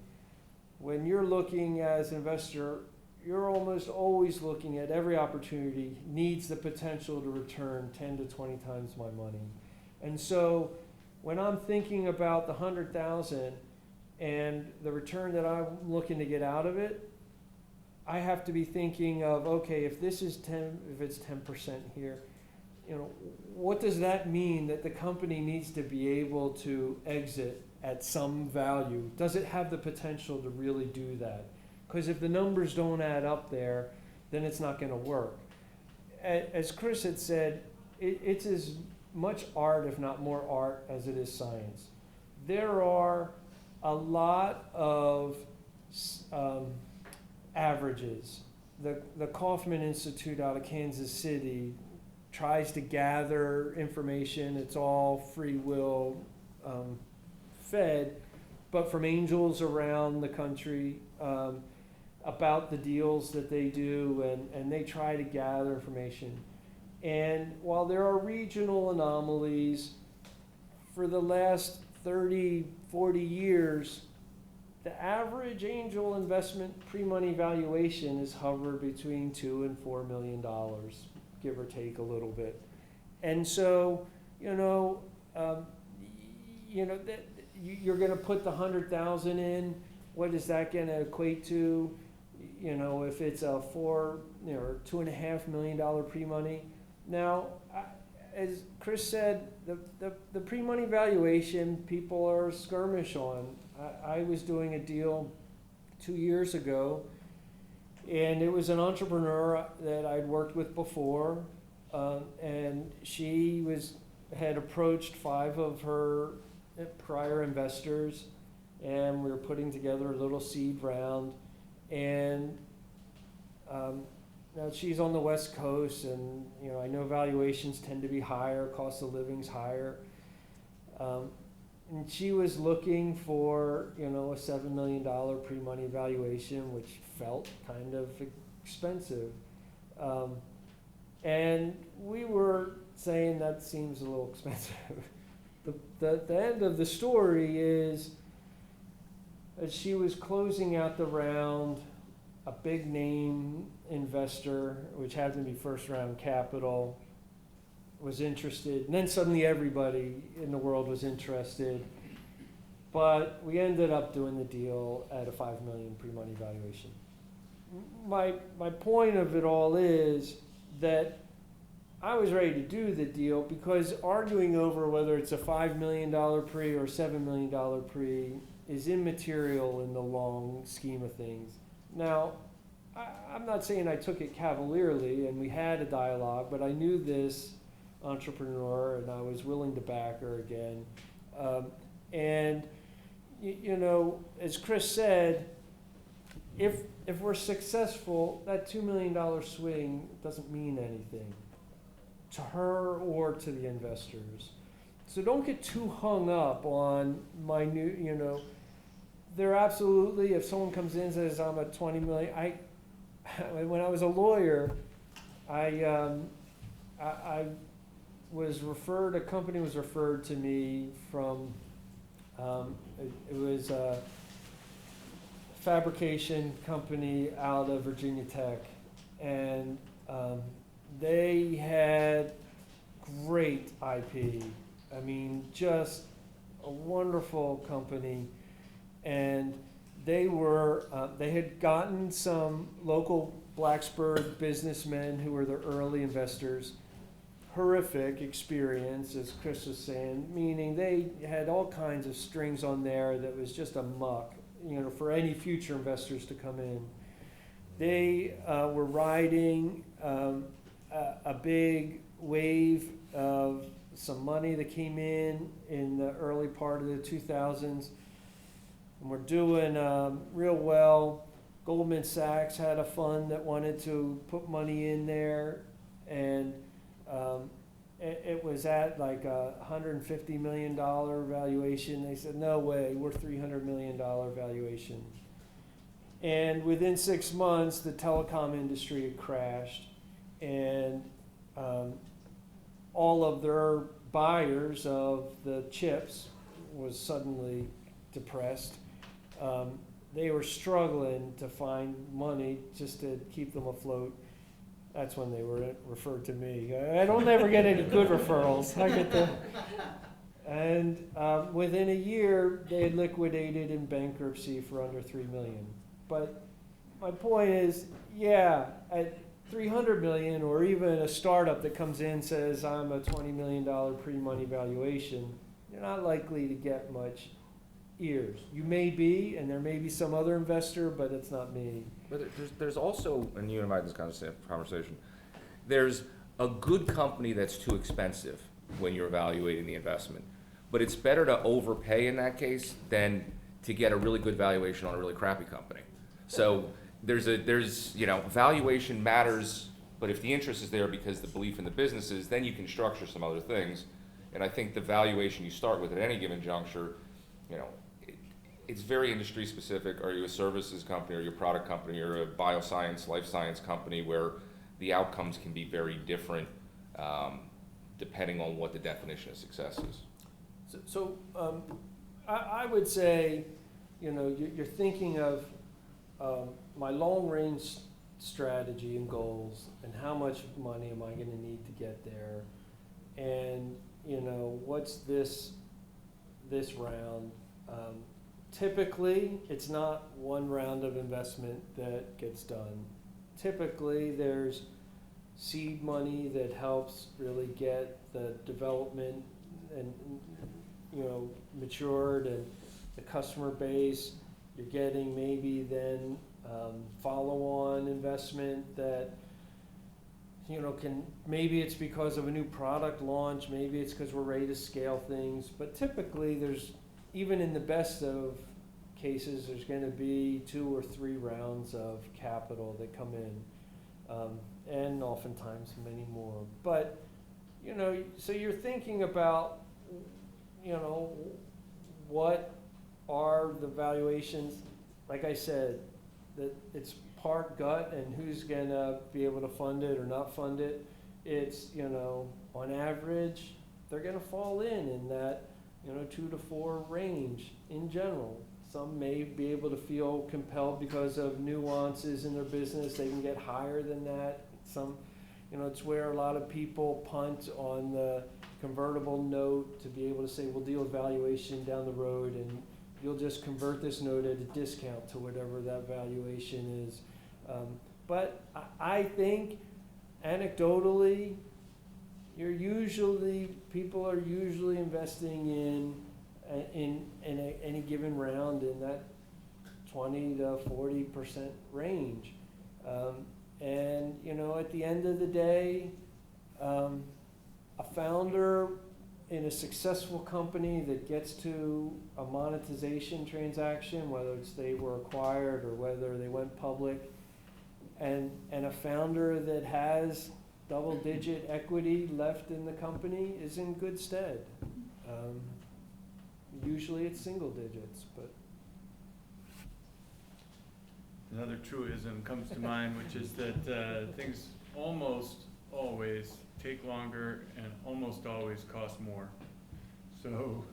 when you're looking as an investor, you're almost always looking at every opportunity needs the potential to return 10 to 20 times my money. And so when I'm thinking about the 100,000 and the return that I'm looking to get out of it, I have to be thinking of, okay, if this is 10, if it's 10% here, what does that mean that the company needs to be able to exit at some value? Does it have the potential to really do that? Because if the numbers don't add up there, then it's not going to work. As Chris had said, it's as much art, if not more art, as it is science. There are a lot of averages. The Kauffman Institute out of Kansas City tries to gather information. It's all free will fed, but from angels around the country about the deals that they do, and they try to gather information. And while there are regional anomalies, for the last 30, 40 years, the average angel investment pre-money valuation has hovered between $2 and $4 million, give or take a little bit. And so, you're going to put the 100,000 in. What is that going to equate to? If it's a $2.5 million pre-money. Now, as Chris said, the pre-money valuation people are skirmish on. I was doing a deal 2 years ago, and it was an entrepreneur that I'd worked with before, and she had approached 5 of her prior investors, and we were putting together a little seed round. And now she's on the West Coast, and I know valuations tend to be higher, cost of living's higher. And she was looking for a $7 million pre-money valuation, which felt kind of expensive. And we were saying that seems a little expensive. The end of the story is, as she was closing out the round, a big name investor, which happened to be first round capital, was interested. And then suddenly everybody in the world was interested. But we ended up doing the deal at a $5 million pre-money valuation. My point of it all is that I was ready to do the deal, because arguing over whether it's a $5 million pre or $7 million pre is immaterial in the long scheme of things. Now, I'm not saying I took it cavalierly, and we had a dialogue, but I knew this entrepreneur, and I was willing to back her again. And as Chris said, if we're successful, that $2 million swing doesn't mean anything to her or to the investors. So don't get too hung up on minute, they're absolutely, if someone comes in and says, I'm a 20 million, when I was a lawyer, I was referred, a company was referred to me from, it was a fabrication company out of Virginia Tech, and they had great IP. I mean, just a wonderful company. And they had gotten some local Blacksburg businessmen who were the early investors. Horrific experience, as Chris was saying, meaning they had all kinds of strings on there that was just a muck, for any future investors to come in. They were riding a big wave of some money that came in the early part of the 2000s. And we're doing real well. Goldman Sachs had a fund that wanted to put money in there, and it was at like a $150 million valuation. They said, no way, we're $300 million valuation. And within 6 months, the telecom industry had crashed, and all of their buyers of the chips was suddenly depressed. They were struggling to find money just to keep them afloat. That's when they were referred to me. I don't ever get any good referrals. I get the, and within a year, they had liquidated in bankruptcy for under $3 million. But my point is, yeah, at $300 million, or even a startup that comes in and says, I'm a $20 million pre-money valuation, you're not likely to get much ears. You may be, and there may be some other investor, but it's not me.
But there's also, and you and I had this kind of conversation, there's a good company that's too expensive when you're evaluating the investment. But it's better to overpay in that case than to get a really good valuation on a really crappy company. So valuation matters, but if the interest is there because the belief in the business is, then you can structure some other things. And I think the valuation you start with at any given juncture, it's very industry specific. Are you a services company, or you a product company, or a bioscience, life science company, where the outcomes can be very different depending on what the definition of success is.
So I would say, you're thinking of my long-range strategy and goals, and how much money am I going to need to get there, and what's this round. Typically, it's not one round of investment that gets done. Typically, there's seed money that helps really get the development and matured, and the customer base. You're getting maybe then follow-on investment that maybe it's because of a new product launch, maybe it's because we're ready to scale things, but typically there's, even in the best of cases, there's going to be 2 or 3 rounds of capital that come in, and oftentimes many more. But so you're thinking about what are the valuations. Like I said, that it's part gut and who's going to be able to fund it or not fund it. It's on average they're going to fall in that 2 to 4 range in general. Some may be able to feel compelled because of nuances in their business. They can get higher than that. Some, it's where a lot of people punt on the convertible note to be able to say, we'll deal with valuation down the road, and you'll just convert this note at a discount to whatever that valuation is. But I think anecdotally, people are usually investing in any given round in that 20 to 40% range. And at the end of the day, a founder in a successful company that gets to a monetization transaction, whether it's they were acquired or whether they went public, and a founder that has double-digit equity left in the company is in good stead. Usually it's single digits, but.
Another truism comes to mind, which is that things almost always take longer and almost always cost more. So,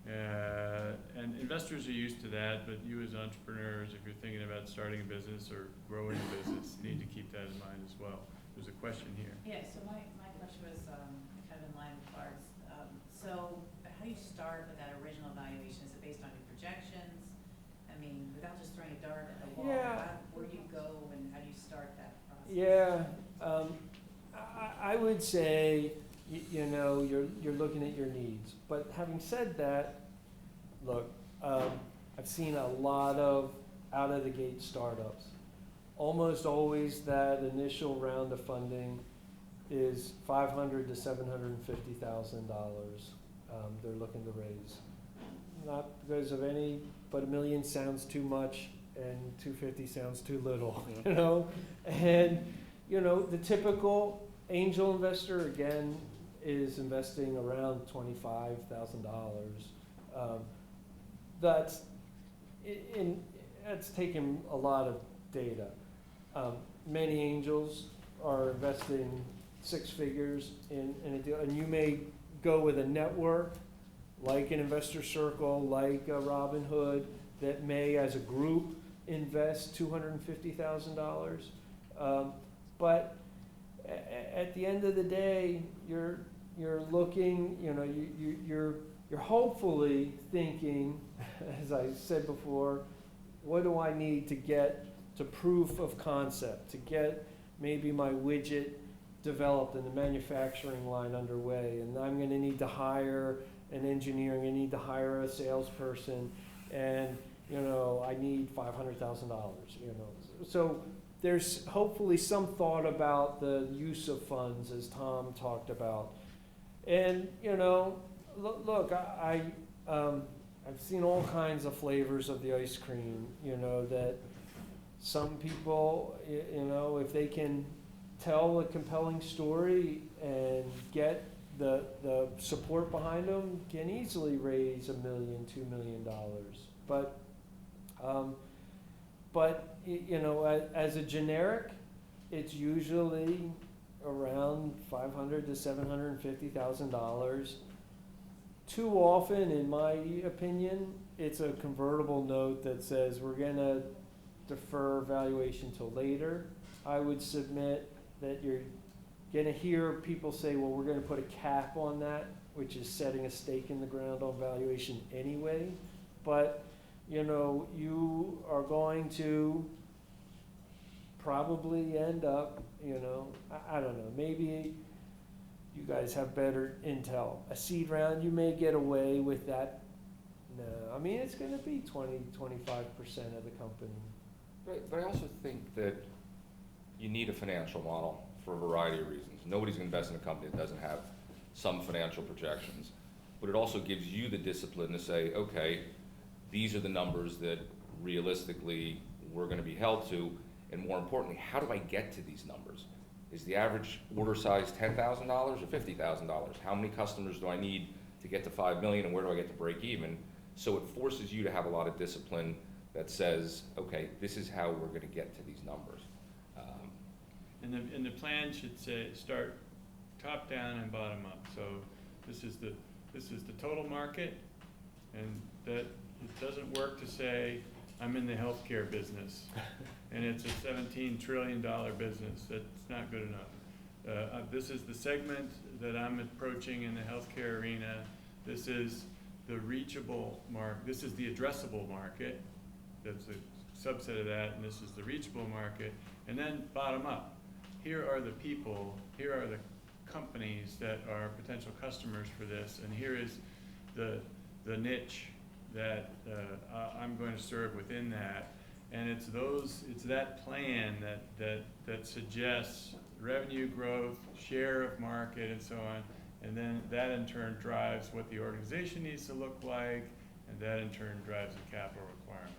and investors are used to that, but you as entrepreneurs, if you're thinking about starting a business or growing a business, need to keep that in mind as well. There's a question here.
Yeah, so my question was kind of in line with Clark's. So how do you start with that original valuation? Is it based on your projections? I mean, without just throwing a dart at the wall, where do you go and how do you start that process?
Yeah, I would say, you're looking at your needs. But having said that, look, I've seen a lot of out-of-the-gate startups. Almost always that initial round of funding is $500,000 to $750,000 they're looking to raise. Not because of any, but $1 million sounds too much and $250,000 sounds too little, And, the typical angel investor, again, is investing around $25,000. That's, at that's taken a lot of data. Many angels are investing 6 figures in a deal, and you may go with a network, like an investor circle, like a Robinhood, that may, as a group, invest $250,000. But at the end of the day, you're looking, you're hopefully thinking, as I said before, what do I need to get to proof of concept, to get maybe my widget developed and the manufacturing line underway, and I'm going to need to hire an engineer, I'm going to need to hire a salesperson, and I need $500,000. So there's hopefully some thought about the use of funds, as Tom talked about, and look, I've seen all kinds of flavors of the ice cream. That some people, if they can tell a compelling story and get the support behind them, can easily raise $1 million, $2 million. But as a generic, it's usually around $500,000 to $750,000. Too often, in my opinion, it's a convertible note that says we're going to defer valuation till later. I would submit that you're going to hear people say, well, we're going to put a cap on that, which is setting a stake in the ground on valuation anyway. But, you are going to probably end up, I don't know, maybe you guys have better intel. A seed round, you may get away with that. No, I mean, it's going to be 20, 25% of the company.
But I also think that you need a financial model for a variety of reasons. Nobody's going to invest in a company that doesn't have some financial projections. But it also gives you the discipline to say, okay, these are the numbers that realistically we're going to be held to. And more importantly, how do I get to these numbers? Is the average order size $10,000 or $50,000? How many customers do I need to get to 5 million, and where do I get to break even? So it forces you to have a lot of discipline that says, okay, this is how we're going to get to these numbers.
And the plan should start top down and bottom up. So this is the total market, and that it doesn't work to say I'm in the healthcare business and it's a $17 trillion business. That's not good enough. This is the segment that I'm approaching in the healthcare arena. This is the reachable market. This is the addressable market. That's a subset of that, and this is the reachable market. And then bottom up. Here are the people, here are the companies that are potential customers for this, and here is the niche that I'm going to serve within that. And it's that plan that suggests revenue growth, share of market, and so on. And then that in turn drives what the organization needs to look like, and that in turn drives the capital requirement.